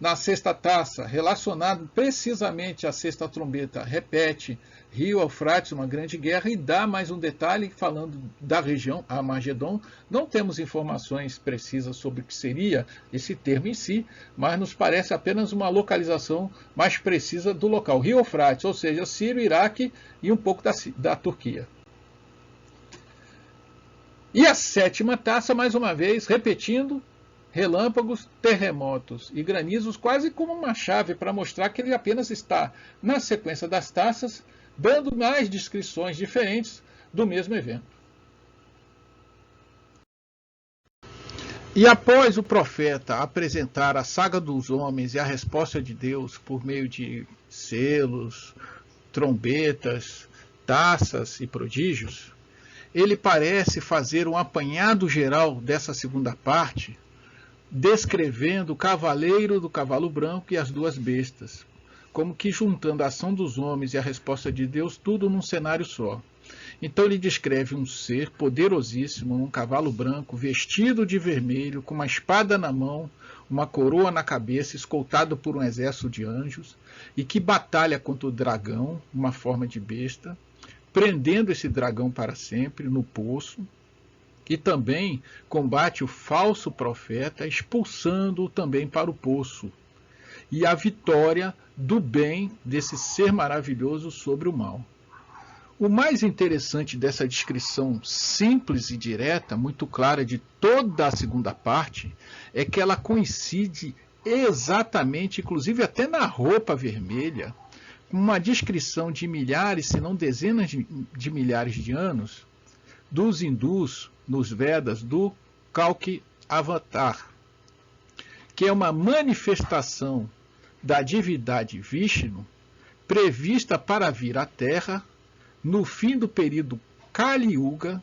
Na sexta taça, relacionado precisamente à sexta trombeta, repete Rio Eufrates, uma grande guerra, e dá mais um detalhe falando da região, Armagedon. Não temos informações precisas sobre o que seria esse termo em si, mas nos parece apenas uma localização mais precisa do local. Rio Eufrates, ou seja, Síria, Iraque e um pouco da Turquia. E a sétima taça, mais uma vez, repetindo, relâmpagos, terremotos e granizos, quase como uma chave para mostrar que ele apenas está na sequência das taças, dando mais descrições diferentes do mesmo evento. E após o profeta apresentar a saga dos homens e a resposta de Deus por meio de selos, trombetas, taças e prodígios, ele parece fazer um apanhado geral dessa segunda parte, descrevendo o cavaleiro do cavalo branco e as duas bestas, como que juntando a ação dos homens e a resposta de Deus, tudo num cenário só. Então ele descreve um ser poderosíssimo, um cavalo branco, vestido de vermelho, com uma espada na mão, uma coroa na cabeça, escoltado por um exército de anjos, e que batalha contra o dragão, uma forma de besta, prendendo esse dragão para sempre no poço, e também combate o falso profeta, expulsando-o também para o poço. E a vitória do bem desse ser maravilhoso sobre o mal. O mais interessante dessa descrição simples e direta, muito clara de toda a segunda parte, é que ela coincide exatamente, inclusive até na roupa vermelha, com uma descrição de milhares, se não dezenas de milhares de anos, dos hindus, nos Vedas, do Kalki Avatar, que é uma manifestação da divindade Vishnu, prevista para vir à Terra no fim do período Kali Yuga,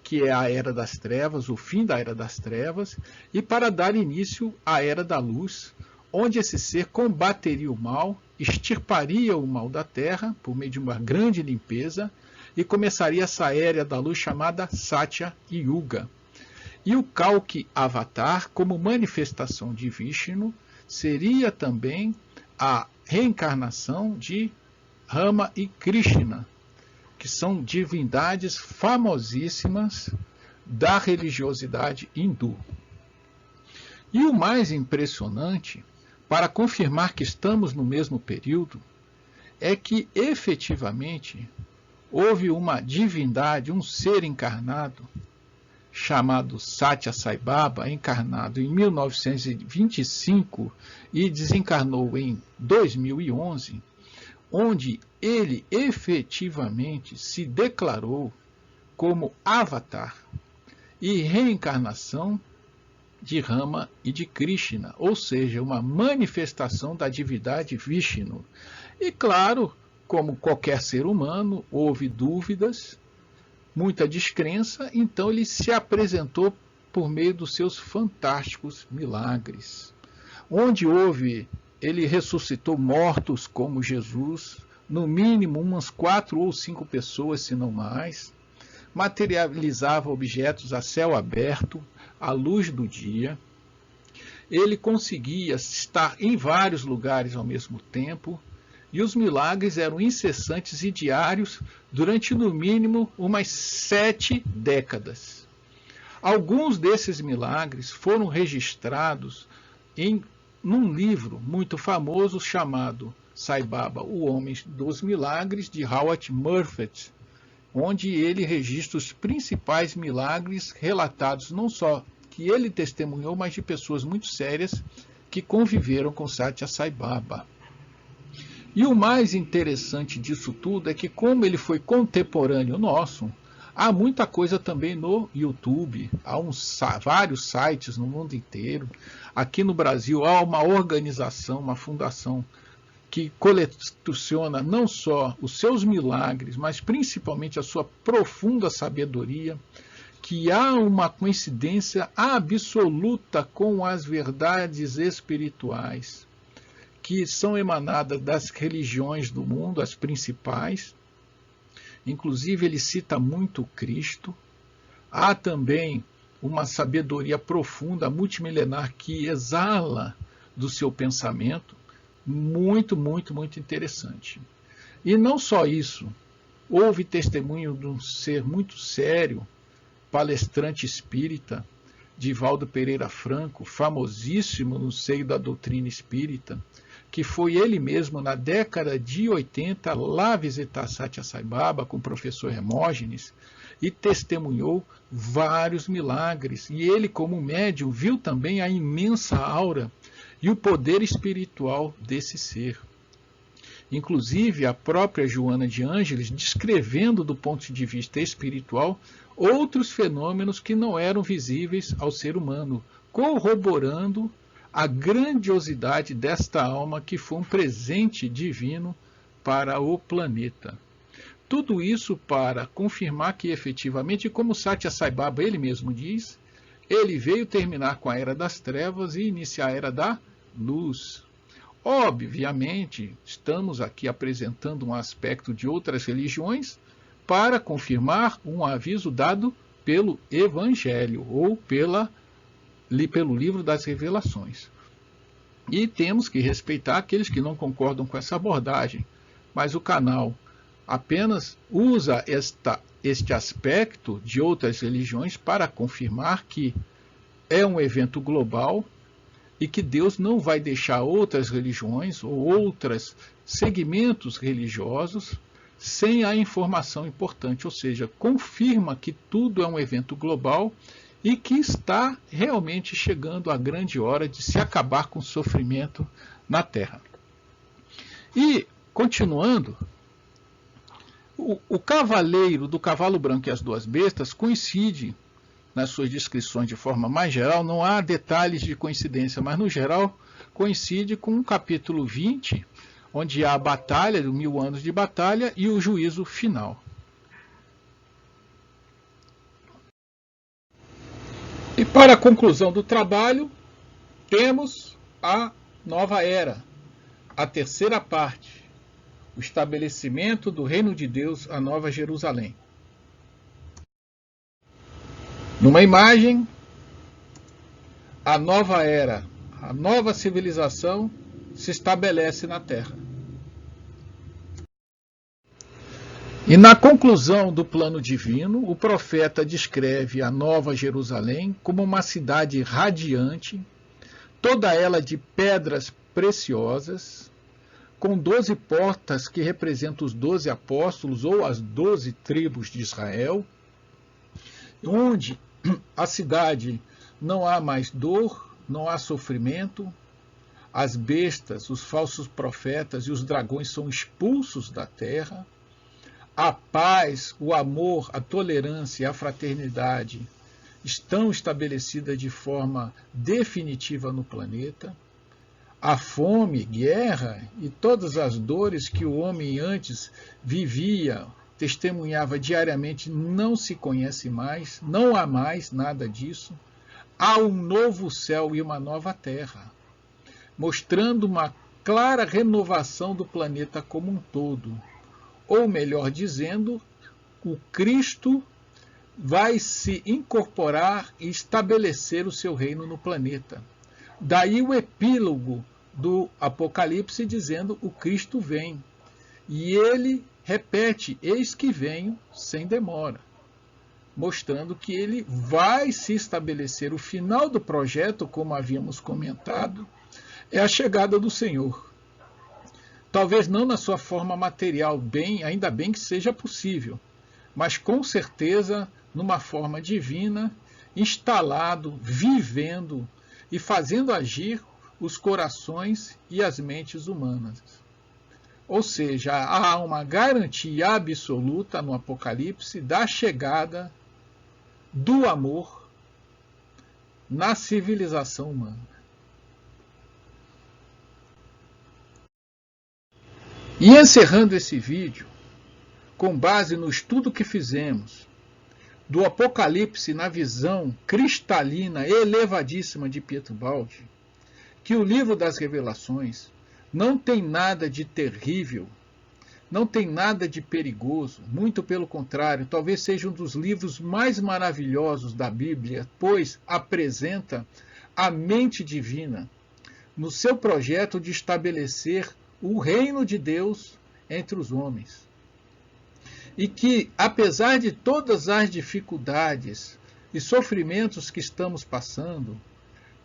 que é a Era das Trevas, o fim da Era das Trevas, e para dar início à Era da Luz, onde esse ser combateria o mal, extirparia o mal da Terra por meio de uma grande limpeza, e começaria essa Era da Luz chamada Satya Yuga. E o Kalki Avatar, como manifestação de Vishnu, seria também a reencarnação de Rama e Krishna, que são divindades famosíssimas da religiosidade hindu. E o mais impressionante, para confirmar que estamos no mesmo período, é que efetivamente houve uma divindade, um ser encarnado, chamado Satya Sai Baba, encarnado em 1925 e desencarnou em 2011, onde ele efetivamente se declarou como avatar e reencarnação de Rama e de Krishna, ou seja, uma manifestação da divindade Vishnu. E claro, como qualquer ser humano, houve dúvidas, muita descrença, então ele se apresentou por meio dos seus fantásticos milagres. Onde houve, ele ressuscitou mortos como Jesus, no mínimo umas 4 ou 5 pessoas, se não mais, materializava objetos a céu aberto, à luz do dia. Ele conseguia estar em vários lugares ao mesmo tempo, e os milagres eram incessantes e diários durante no mínimo umas 7 décadas. Alguns desses milagres foram registrados num livro muito famoso chamado Sai Baba, O Homem dos Milagres, de Howard Murphy, onde ele registra os principais milagres relatados, não só que ele testemunhou, mas de pessoas muito sérias que conviveram com Satya Sai Baba. E o mais interessante disso tudo é que, como ele foi contemporâneo nosso, há muita coisa também no YouTube, há vários sites no mundo inteiro. Aqui no Brasil há uma organização, uma fundação, que coleciona não só os seus milagres, mas principalmente a sua profunda sabedoria, que há uma coincidência absoluta com as verdades espirituais, que são emanadas das religiões do mundo, as principais. Inclusive ele cita muito Cristo. Há também uma sabedoria profunda, multimilenar, que exala do seu pensamento, muito, muito, muito interessante. E não só isso, houve testemunho de um ser muito sério, palestrante espírita, Divaldo Pereira Franco, famosíssimo no seio da doutrina espírita, que foi ele mesmo, na década de 80, lá visitar Satya Sai Baba com o professor Hermógenes e testemunhou vários milagres. E ele, como médium, viu também a imensa aura e o poder espiritual desse ser. Inclusive, a própria Joana de Ângeles descrevendo do ponto de vista espiritual outros fenômenos que não eram visíveis ao ser humano, corroborando a grandiosidade desta alma que foi um presente divino para o planeta. Tudo isso para confirmar que efetivamente, como Satya Sai Baba ele mesmo diz, ele veio terminar com a Era das Trevas e iniciar a Era da Luz. Obviamente, estamos aqui apresentando um aspecto de outras religiões para confirmar um aviso dado pelo Evangelho ou pelo livro das Revelações. E temos que respeitar aqueles que não concordam com essa abordagem, mas o canal apenas usa este aspecto de outras religiões para confirmar que é um evento global e que Deus não vai deixar outras religiões ou outros segmentos religiosos sem a informação importante, ou seja, confirma que tudo é um evento global e que está realmente chegando a grande hora de se acabar com o sofrimento na Terra. E, continuando, o cavaleiro do cavalo branco e as duas bestas coincide nas suas descrições de forma mais geral, não há detalhes de coincidência, mas no geral coincide com o capítulo 20, onde há a batalha, 1000 anos de batalha e o juízo final. E para a conclusão do trabalho, temos a nova era, a terceira parte, o estabelecimento do reino de Deus, a Nova Jerusalém. Numa imagem, a nova era, a nova civilização se estabelece na Terra. E na conclusão do plano divino, o profeta descreve a Nova Jerusalém como uma cidade radiante, toda ela de pedras preciosas, com 12 portas que representam os 12 apóstolos ou as 12 tribos de Israel, onde a cidade não há mais dor, não há sofrimento, as bestas, os falsos profetas e os dragões são expulsos da terra, a paz, o amor, a tolerância e a fraternidade estão estabelecidas de forma definitiva no planeta. A fome, guerra e todas as dores que o homem antes vivia, testemunhava diariamente, não se conhece mais, não há mais nada disso. Há um novo céu e uma nova terra, mostrando uma clara renovação do planeta como um todo. Ou melhor dizendo, o Cristo vai se incorporar e estabelecer o seu reino no planeta. Daí o epílogo do Apocalipse dizendo: o Cristo vem. E ele repete: eis que venho sem demora, mostrando que ele vai se estabelecer. O final do projeto, como havíamos comentado, é a chegada do Senhor. Talvez não na sua forma material, ainda bem que seja possível, mas com certeza numa forma divina, instalado, vivendo e fazendo agir os corações e as mentes humanas. Ou seja, há uma garantia absoluta no Apocalipse da chegada do amor na civilização humana. E encerrando esse vídeo, com base no estudo que fizemos do Apocalipse na visão cristalina, elevadíssima de Pietro Baldi, que o livro das Revelações não tem nada de terrível, não tem nada de perigoso, muito pelo contrário, talvez seja um dos livros mais maravilhosos da Bíblia, pois apresenta a mente divina no seu projeto de estabelecer o reino de Deus entre os homens. E que, apesar de todas as dificuldades e sofrimentos que estamos passando,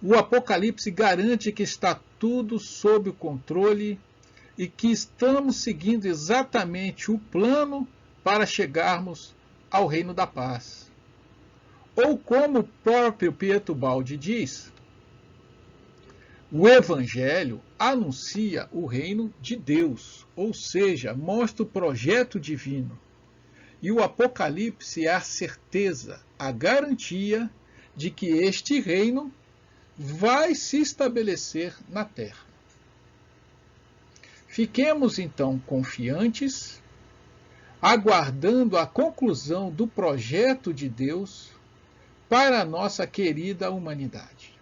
o Apocalipse garante que está tudo sob o controle e que estamos seguindo exatamente o plano para chegarmos ao reino da paz. Ou como o próprio Pietro Baldi diz, o Evangelho anuncia o reino de Deus, ou seja, mostra o projeto divino. E o Apocalipse é a certeza, a garantia de que este reino vai se estabelecer na Terra. Fiquemos então confiantes, aguardando a conclusão do projeto de Deus para a nossa querida humanidade.